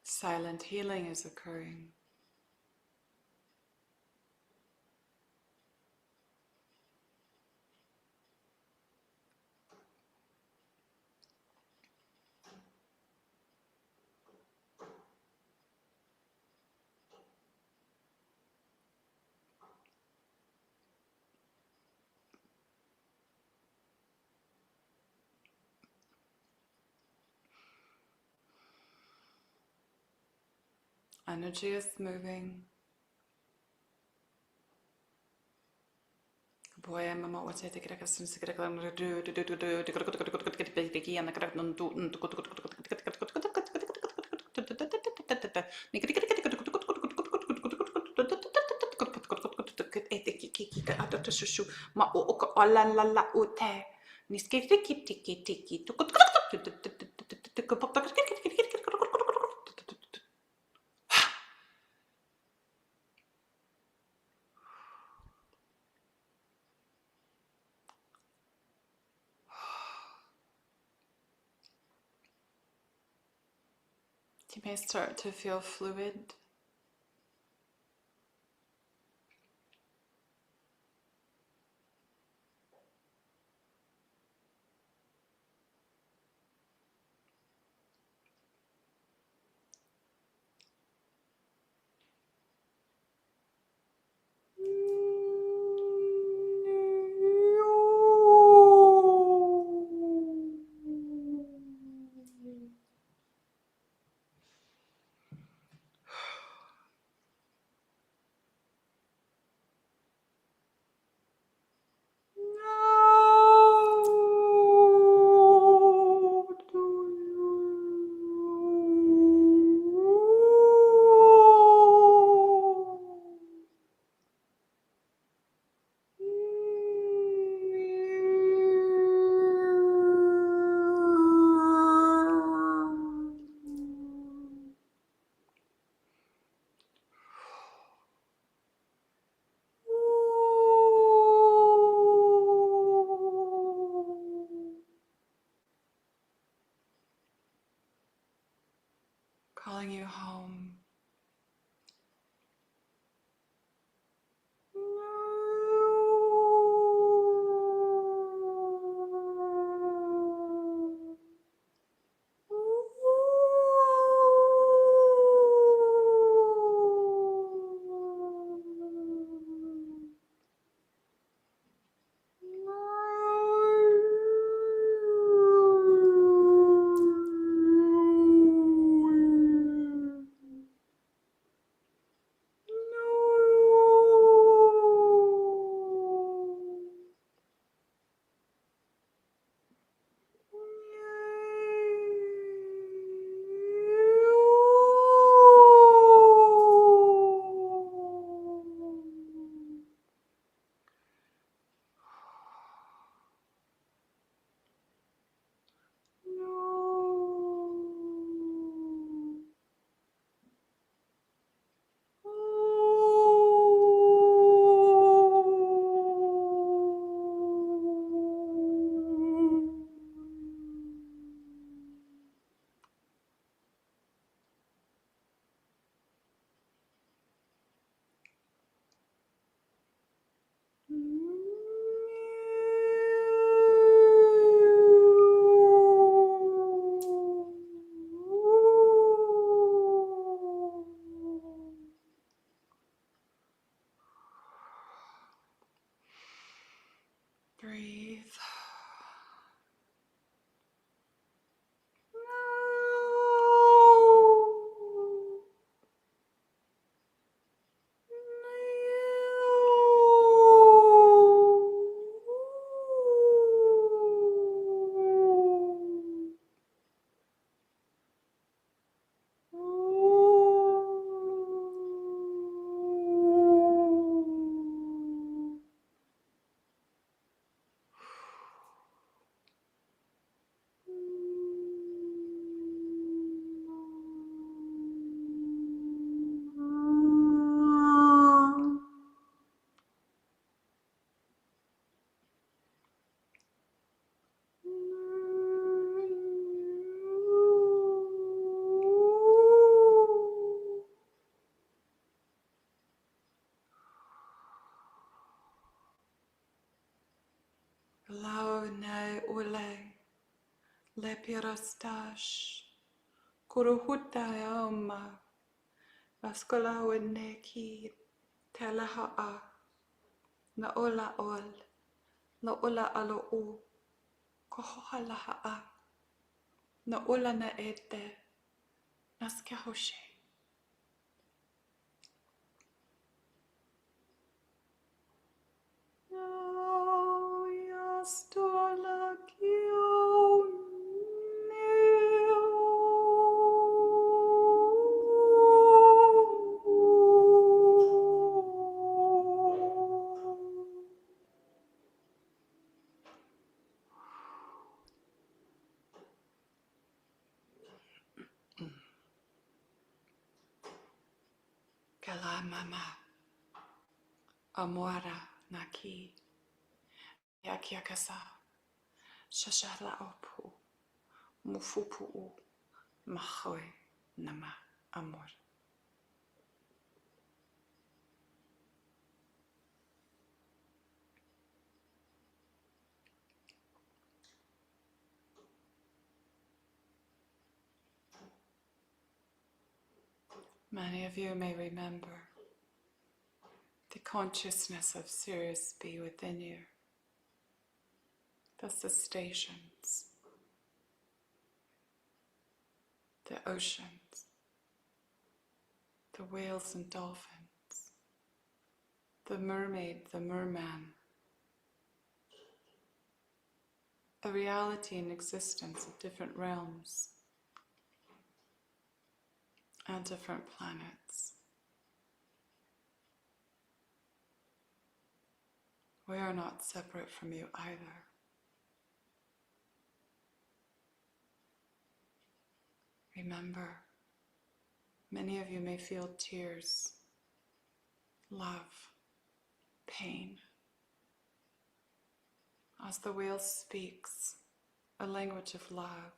Silent healing is occurring. Energy is moving. Boy, mama, what's it? Ma o la la la ute. Niskiti kiti kiti. You may start to feel fluid. ne ule le pirastash kuruhuta yauma vaskola weneki telehaa na ola ol na ola alo u kohohalahaa na ola na ete naskahoshe. Kala mama amora naki yakiakasa shashara opu mufupu mahoe nama amor. Many of you may remember the consciousness of Sirius be within you, the cetaceans, the oceans, the whales and dolphins, the mermaid, the merman, a reality and existence of different realms and different planets. We are not separate from you either. Remember, many of you may feel tears, love, pain, as the whale speaks a language of love,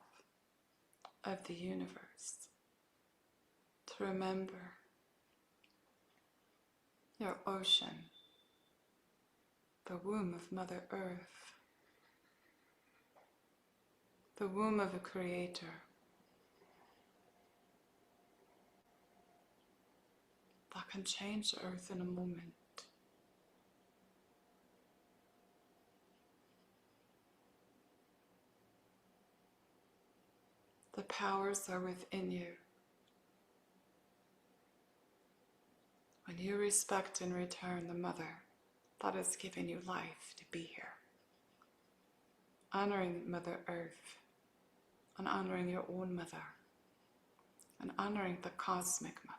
of the universe. To remember your ocean, the womb of Mother Earth, the womb of a creator, that can change the earth in a moment. The powers are within you. When you respect and return the Mother that has given you life to be here, honoring Mother Earth, and honoring your own mother, and honoring the cosmic mother,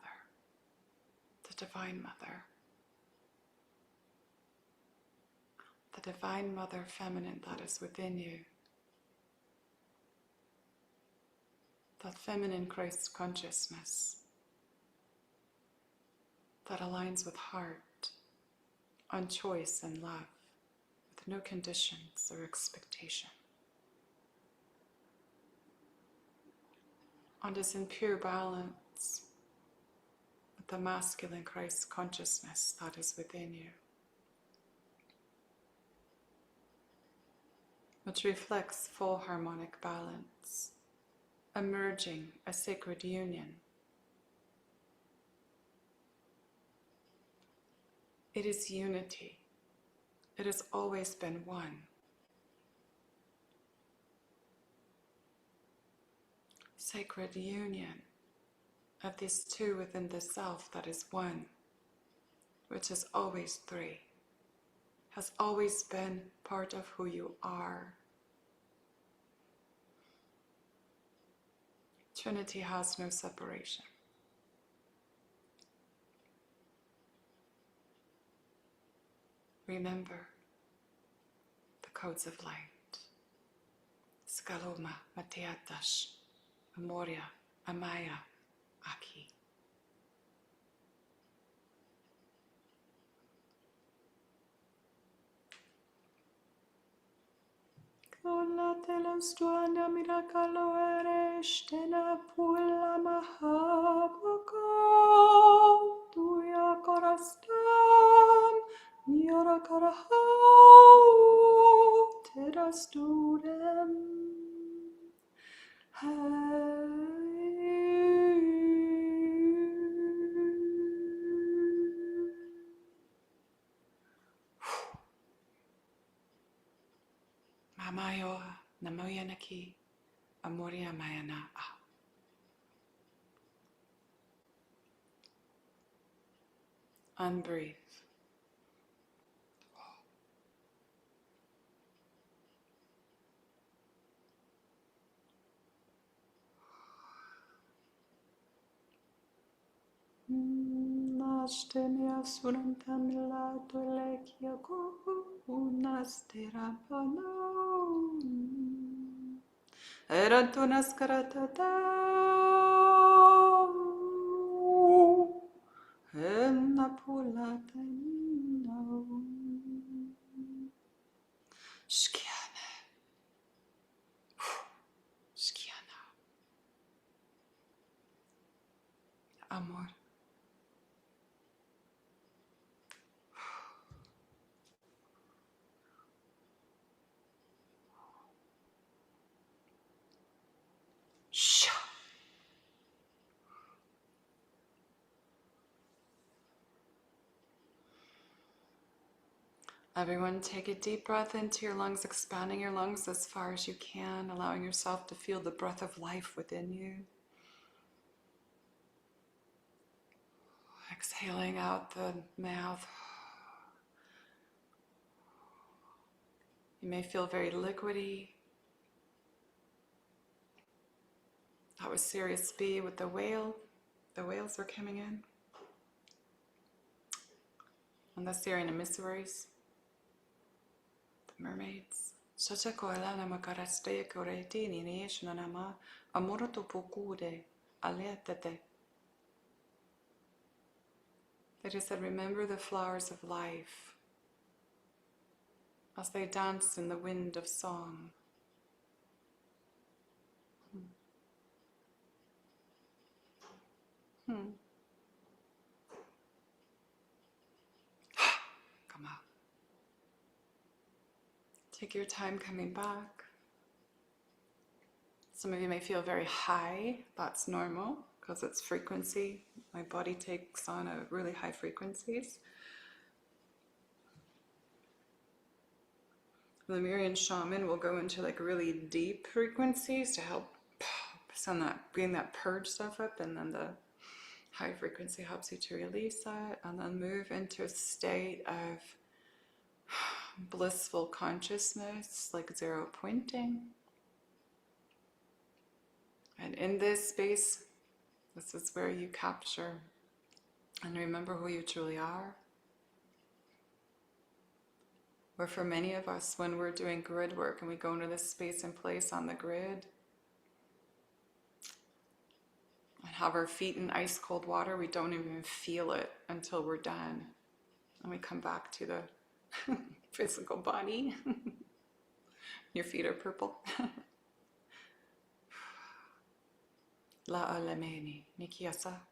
the divine mother, the divine mother feminine that is within you, that feminine Christ consciousness that aligns with heart, on choice and love, with no conditions or expectation, and is in pure balance with the masculine Christ consciousness that is within you, which reflects full harmonic balance, emerging a sacred union. It is unity. It has always been one. Sacred union of these two within the self that is one, which is always three, has always been part of who you are. Trinity has no separation. Remember the codes of light. Scaloma, Mateatash, Amoria, Amaya, Aki. Kola telestuana miracalo ereshtena pula mahabaka tuya korastam yara karahau tera studem. Mamayo namoyanaki amoria mayana. Unbreathe. Nastemia surantamila tolekia ko nasterapano. Erantunas karatata. Enapulatanino. Shkiana. Shkiana. Amor. Shh. Everyone, take a deep breath into your lungs, expanding your lungs as far as you can, allowing yourself to feel the breath of life within you. Exhaling out the mouth. You may feel very liquidy. That was Sirius B with the whale. The whales were coming in. And the Syrian emissaries. The mermaids. They just said, remember the flowers of life as they dance in the wind of song. Come out. Take your time coming back. Some of you may feel very high. That's normal because it's frequency. My body takes on a really high frequencies. The Lemurian shaman will go into like really deep frequencies to help send that, bring that purge stuff up, and then the high frequency helps you to release that, and then move into a state of blissful consciousness, like zero pointing. And in this space, this is where you capture and remember who you truly are. Or for many of us, when we're doing grid work and we go into this space and place on the grid and have our feet in ice cold water, we don't even feel it until we're done. And we come back to the physical body. Your feet are purple. La alemeni, nikiasa,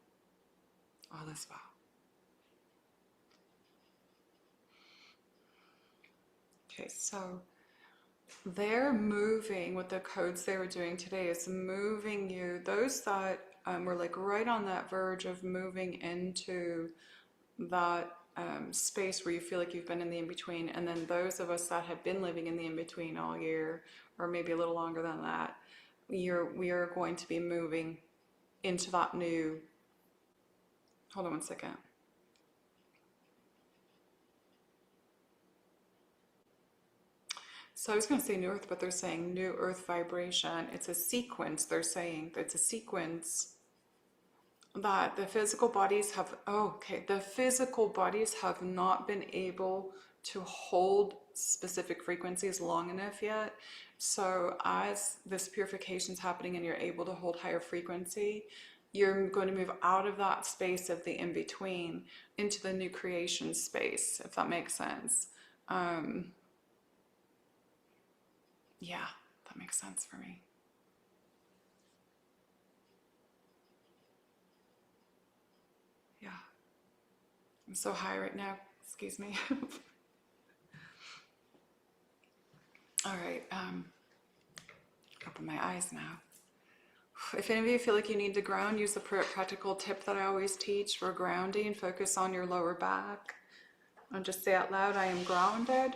all is well. Okay, so they're moving, what the codes they were doing today is moving you, those that were like right on that verge of moving into that space where you feel like you've been in the in-between, and then those of us that have been living in the in-between all year, or maybe a little longer than that, we are going to be moving into that new, hold on one second. So I was going to say new earth, but they're saying new earth vibration. It's a sequence, they're saying. It's a sequence that the physical bodies have, the physical bodies have not been able to hold specific frequencies long enough yet. So as this purification is happening and you're able to hold higher frequency, you're going to move out of that space of the in-between into the new creation space, if that makes sense. Yeah, that makes sense for me. Yeah. I'm so high right now, excuse me. All right, open my eyes now. If any of you feel like you need to ground, use the practical tip that I always teach for grounding. Focus on your lower back and just say out loud, I am grounded.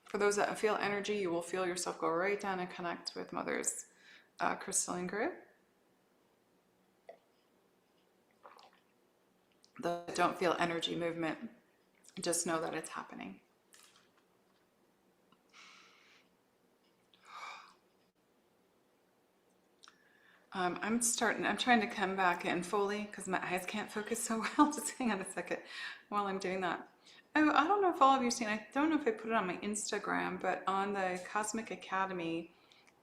For those that feel energy, you will feel yourself go right down and connect with Mother's crystalline grip. Those that don't feel energy movement, just know that it's happening. I'm trying to come back in fully because my eyes can't focus so well. Just hang on a second while I'm doing that. Oh, I don't know if all of you seen, I don't know if I put it on my Instagram, but on the Cosmic Academy,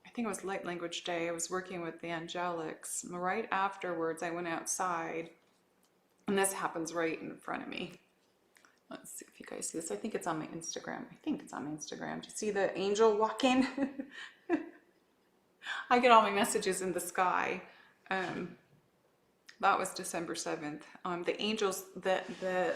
I think it was Light Language Day, I was working with the Angelics. Right afterwards, I went outside, and this happens right in front of me. Let's see if you guys see this. I think it's on my Instagram. I think it's on my Instagram. Do you see the angel walking? I get all my messages in the sky. That was December 7th. The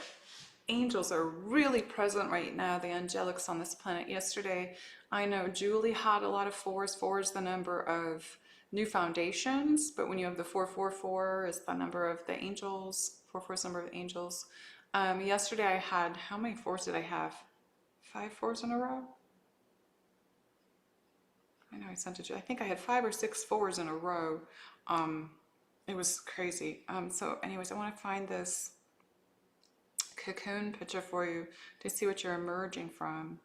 angels are really present right now, the angelics on this planet. Yesterday, I know Julie had a lot of fours. Four is the number of new foundations, but when you have the 444 is the number of the angels. 44 is the number of the angels. Yesterday I had, how many fours did I have? 5 fours in a row? I know I sent it to you. I think I had 5 or 6 fours in a row. It was crazy. So anyways, I want to find this cocoon picture for you to see what you're emerging from.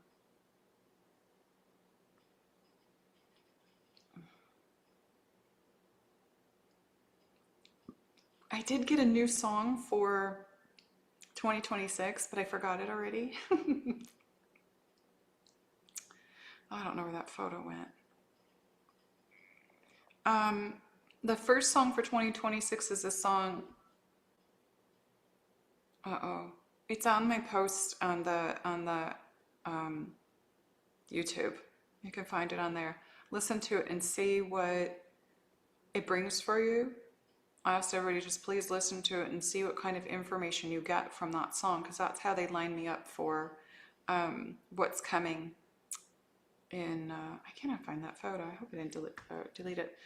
I did get a new song for 2026, but I forgot it already. I don't know where that photo went. The first song for 2026 is a song. It's on my post on the YouTube. You can find it on there. Listen to it and see what it brings for you. I asked everybody just please listen to it and see what kind of information you get from that song, because that's how they line me up for what's coming in. I cannot find that photo. I hope I didn't delete it.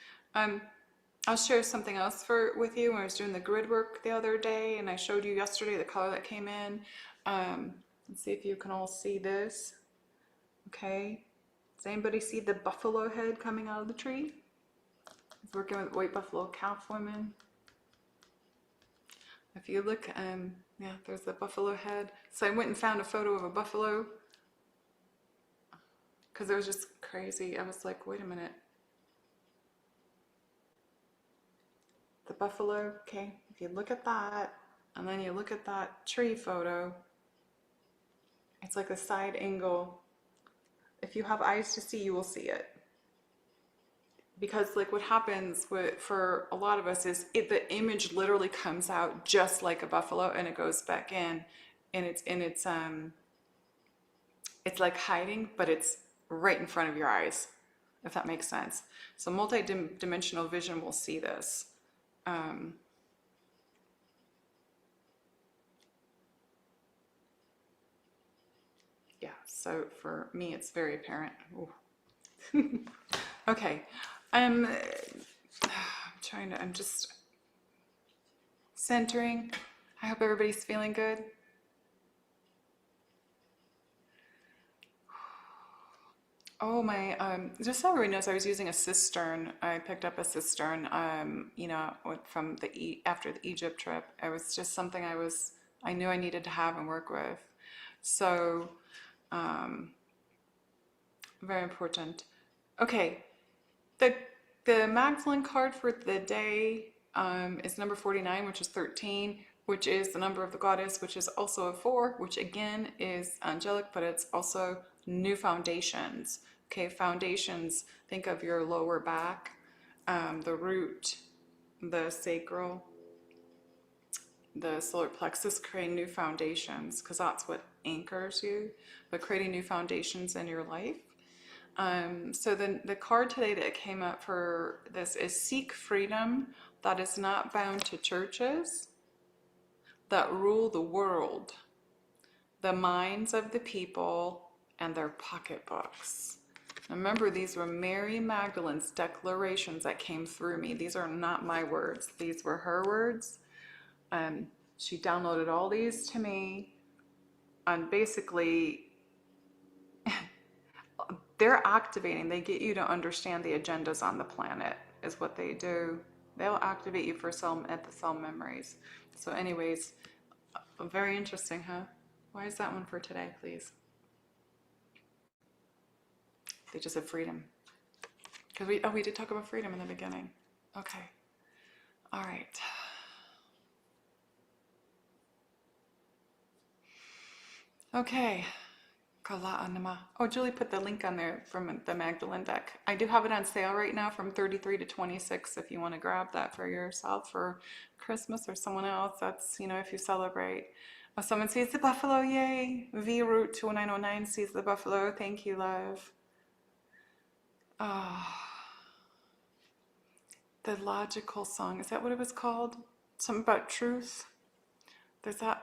I'll share something else with you. When I was doing the grid work the other day, and I showed you yesterday the color that came in. Let's see if you can all see this. Okay. Does anybody see the buffalo head coming out of the tree? I was working with white buffalo calf women. If you look, yeah, there's the buffalo head. So I went and found a photo of a buffalo because it was just crazy. I was like, wait a minute. The buffalo, okay, if you look at that, and then you look at that tree photo, it's like a side angle. If you have eyes to see, you will see it. Because like what happens for a lot of us is the image literally comes out just like a buffalo and it goes back in, and it's like hiding, but it's right in front of your eyes, if that makes sense. So multi-dimensional vision will see this. Yeah, so for me it's very apparent. Okay, I'm just centering. I hope everybody's feeling good. Oh my, just so everyone knows, I was using a cistern. I picked up a cistern, you know, from after the Egypt trip. It was just something I knew I needed to have and work with. So, very important. Okay, the Magdalene card for the day is number 49, which is 13, which is the number of the goddess, which is also a 4, which again is angelic, but it's also new foundations. Okay, foundations, think of your lower back, the root, the sacral, the solar plexus, creating new foundations, because that's what anchors you, but creating new foundations in your life. So the card today that came up for this is seek freedom that is not bound to churches that rule the world, the minds of the people, and their pocketbooks. Remember, these were Mary Magdalene's declarations that came through me. These are not my words. These were her words. She downloaded all these to me, and basically they're activating. They get you to understand the agendas on the planet is what they do. They'll activate you for at the cell memories. So anyways, very interesting, huh? Why is that one for today, please? They just said freedom. Because we did talk about freedom in the beginning. Okay. All right. Okay. Oh, Julie put the link on there from the Magdalene deck. I do have it on sale right now from 33 to 26 if you want to grab that for yourself for Christmas or someone else. That's, you know, if you celebrate. Oh, someone sees the buffalo, yay. V Route 2909 sees the buffalo. Thank you, love. Oh, the logical song. Is that what it was called? Something about truth? There's that.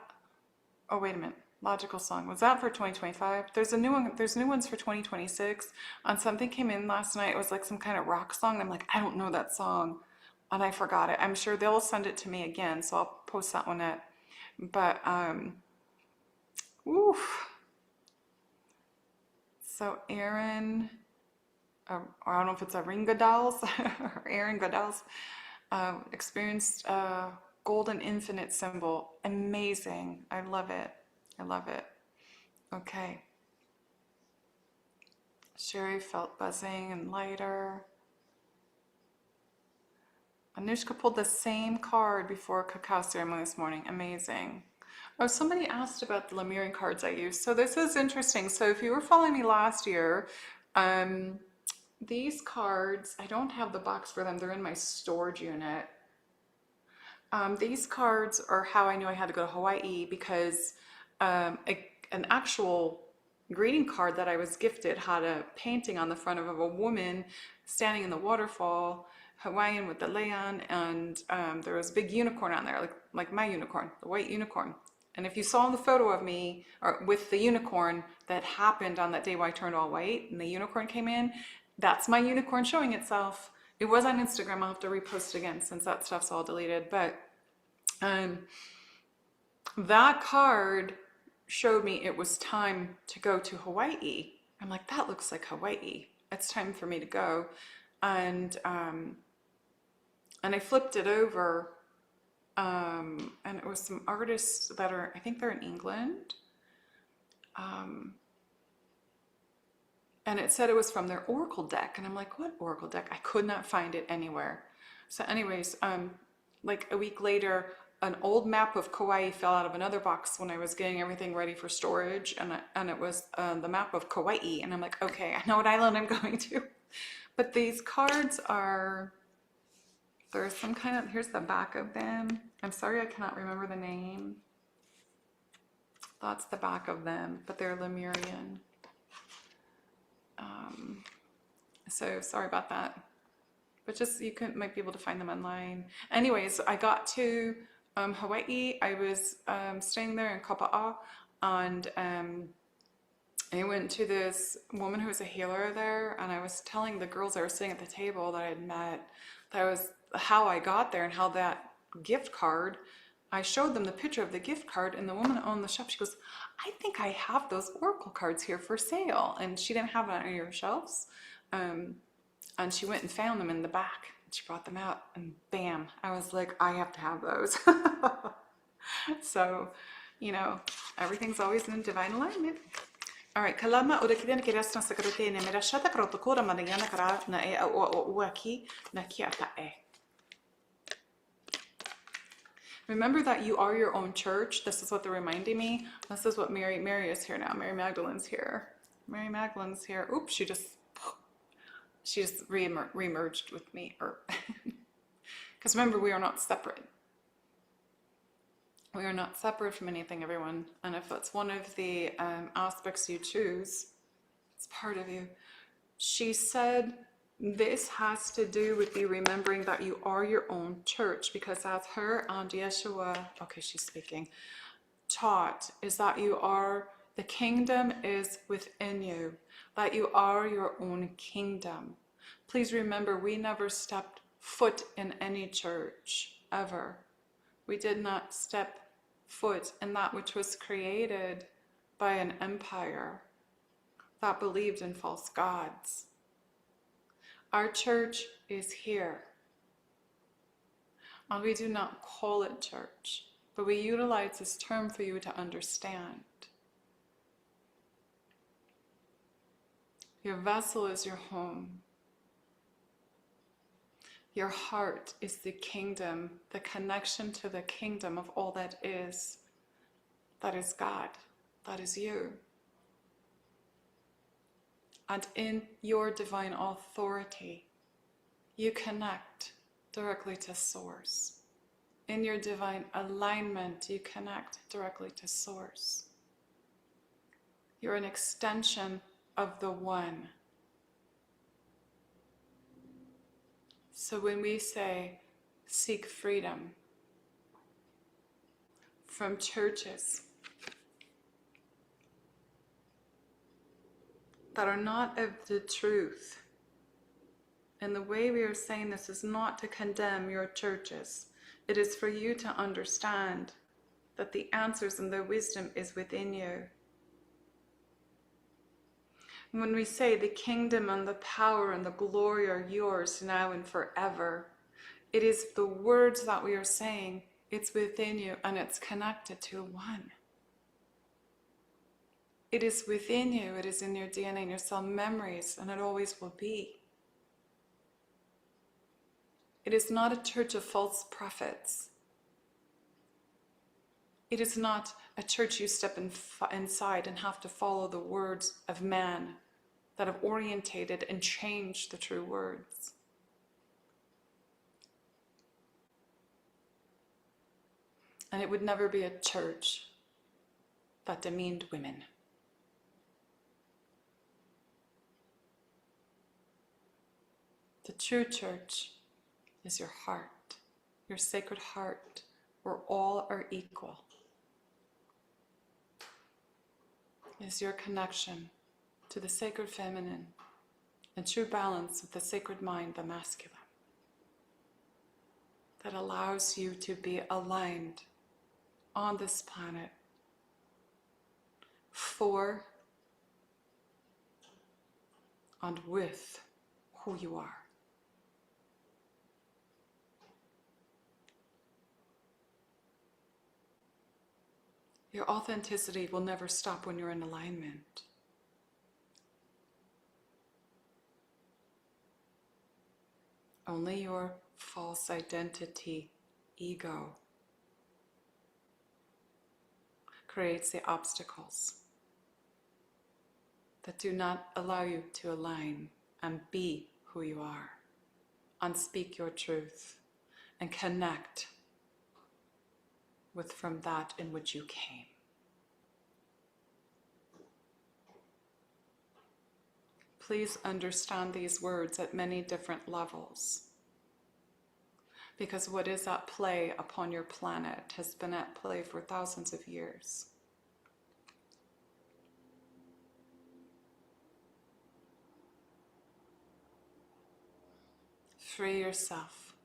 Oh, wait a minute. Logical song. Was that for 2025? There's a new one. There's new ones for 2026. And something came in last night. It was like some kind of rock song. I'm like, I don't know that song. And I forgot it. I'm sure they'll send it to me again. So I'll post that one up. But, oof. So Aaron, I don't know if it's Aaron Goodall's or Aaron Goodall's, experienced golden infinite symbol. Amazing. I love it. I love it. Okay. Sherry felt buzzing and lighter. Anushka pulled the same card before cacao ceremony this morning. Amazing. Oh, somebody asked about the Lemurian cards I used. So this is interesting. So if you were following me last year, these cards, I don't have the box for them. They're in my storage unit. These cards are how I knew I had to go to Hawaii because an actual greeting card that I was gifted had a painting on the front of a woman standing in the waterfall, Hawaiian with the leon, and there was a big unicorn on there, like my unicorn, the white unicorn. And if you saw the photo of me or with the unicorn that happened on that day when I turned all white and the unicorn came in, that's my unicorn showing itself. It was on Instagram. I'll have to repost it again since that stuff's all deleted. But that card showed me it was time to go to Hawaii. I'm like, that looks like Hawaii. It's time for me to go. And I flipped it over, and it was some artists that are, I think they're in England. And it said it was from their Oracle deck. And I'm like, what Oracle deck? I could not find it anywhere. So anyways, like a week later, an old map of Kauai fell out of another box when I was getting everything ready for storage, and it was the map of Kauai, and I'm like, okay, I know what island I'm going to. But these cards are, there's some kind of, here's the back of them. I'm sorry I cannot remember the name. That's the back of them, but they're Lemurian. So sorry about that. But just, you might be able to find them online. Anyways, I got to Hawaii. I was staying there in Kapa'a, and I went to this woman who was a healer there, and I was telling the girls that were sitting at the table that I had met, that was how I got there and how that gift card, I showed them the picture of the gift card, and the woman that owned the shop, she goes, I think I have those Oracle cards here for sale. And she didn't have it on any of her shelves. And she went and found them in the back. She brought them out, and bam, I was like, I have to have those. So, you know, everything's always in divine alignment. All right, kalama ora kidene ke resta sakarete ne merashata krotokora manayana kara na e uaki na kiata e. Remember that you are your own church. This is what they're reminding me. This is what Mary is here now. Mary Magdalene's here. Mary Magdalene's here. Oops, she just re-emerged with me. Because remember, we are not separate. We are not separate from anything, everyone. And if it's one of the aspects you choose, it's part of you. She said this has to do with you remembering that you are your own church, because as her and Yeshua, okay, she's speaking, taught, is that you are the kingdom is within you, that you are your own kingdom. Please remember, we never stepped foot in any church, ever. We did not step foot in that which was created by an empire that believed in false gods. Our church is here. And we do not call it church, but we utilize this term for you to understand. Your vessel is your home. Your heart is the kingdom, the connection to the kingdom of all that is. That is God. That is you. And in your divine authority, you connect directly to Source. In your divine alignment, you connect directly to Source. You're an extension of the One. So when we say, seek freedom from churches that are not of the truth, and the way we are saying this is not to condemn your churches. It is for you to understand that the answers and the wisdom is within you. When we say the kingdom and the power and the glory are yours now and forever, it is the words that we are saying, it's within you and it's connected to one. It is within you, it is in your DNA and your cell memories, and it always will be. It is not a church of false prophets. It is not a church you step inside and have to follow the words of man that have orientated and changed the true words. And it would never be a church that demeaned women. The true church is your heart, your sacred heart, where all are equal. Is your connection to the sacred feminine and true balance with the sacred mind, the masculine, that allows you to be aligned on this planet for and with who you are. Your authenticity will never stop when you're in alignment. Only your false identity, ego, creates the obstacles that do not allow you to align and be who you are, and speak your truth, and connect with from that in which you came. Please understand these words at many different levels, because what is at play upon your planet has been at play for thousands of years. Free yourself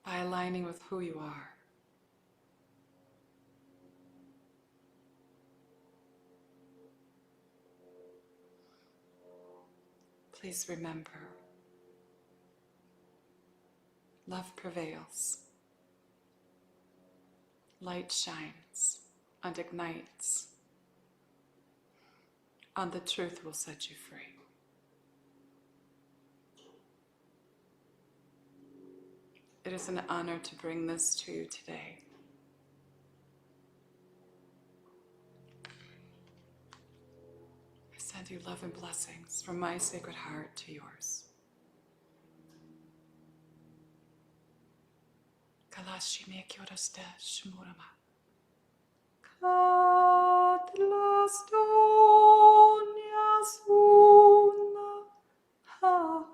by aligning with who you are. Please remember, love prevails, light shines and ignites, and the truth will set you free. It is an honor to bring this to you today. I send you love and blessings from my sacred heart to yours. Kalashime kyoraste shimurama. Katlastonia suna ha.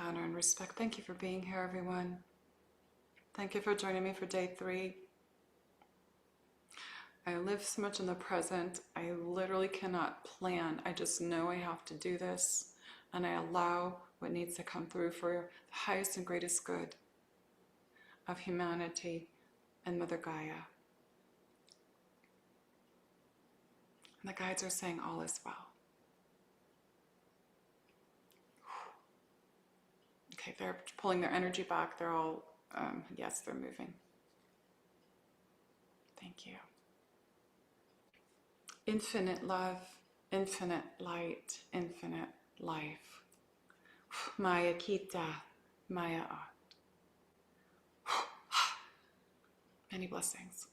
honor and respect. Thank you for being here, everyone. Thank you for joining me for day 3. I live so much in the present. I literally cannot plan. I just know I have to do this, and I allow what needs to come through for the highest and greatest good of humanity and Mother Gaia. And the guides are saying all is well. Okay, they're pulling their energy back. They're all, yes, they're moving. Thank you. Infinite love, infinite light, infinite life. Maya Kita, Maya At. Many blessings.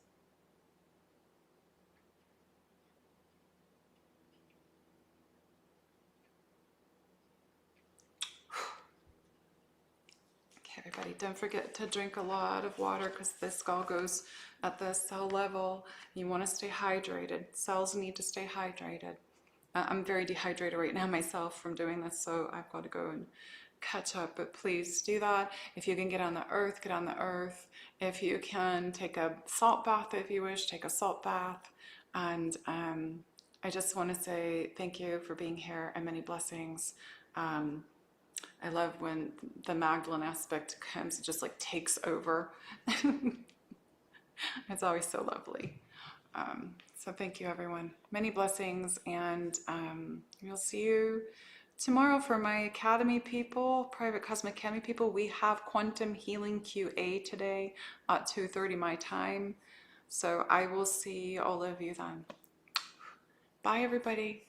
Everybody, don't forget to drink a lot of water because this all goes at the cell level. You want to stay hydrated. Cells need to stay hydrated. I'm very dehydrated right now myself from doing this, so I've got to go and catch up. But please do that. If you can get on the earth, get on the earth. If you can take a salt bath if you wish, take a salt bath. And I just want to say thank you for being here and many blessings. I love when the Magdalene aspect comes and just like takes over. It's always so lovely. So thank you, everyone. Many blessings, and we'll see you tomorrow for my Academy people, Private Cosmic Academy people. We have Quantum Healing QA today at 2:30 my time. So I will see all of you then. Bye, everybody.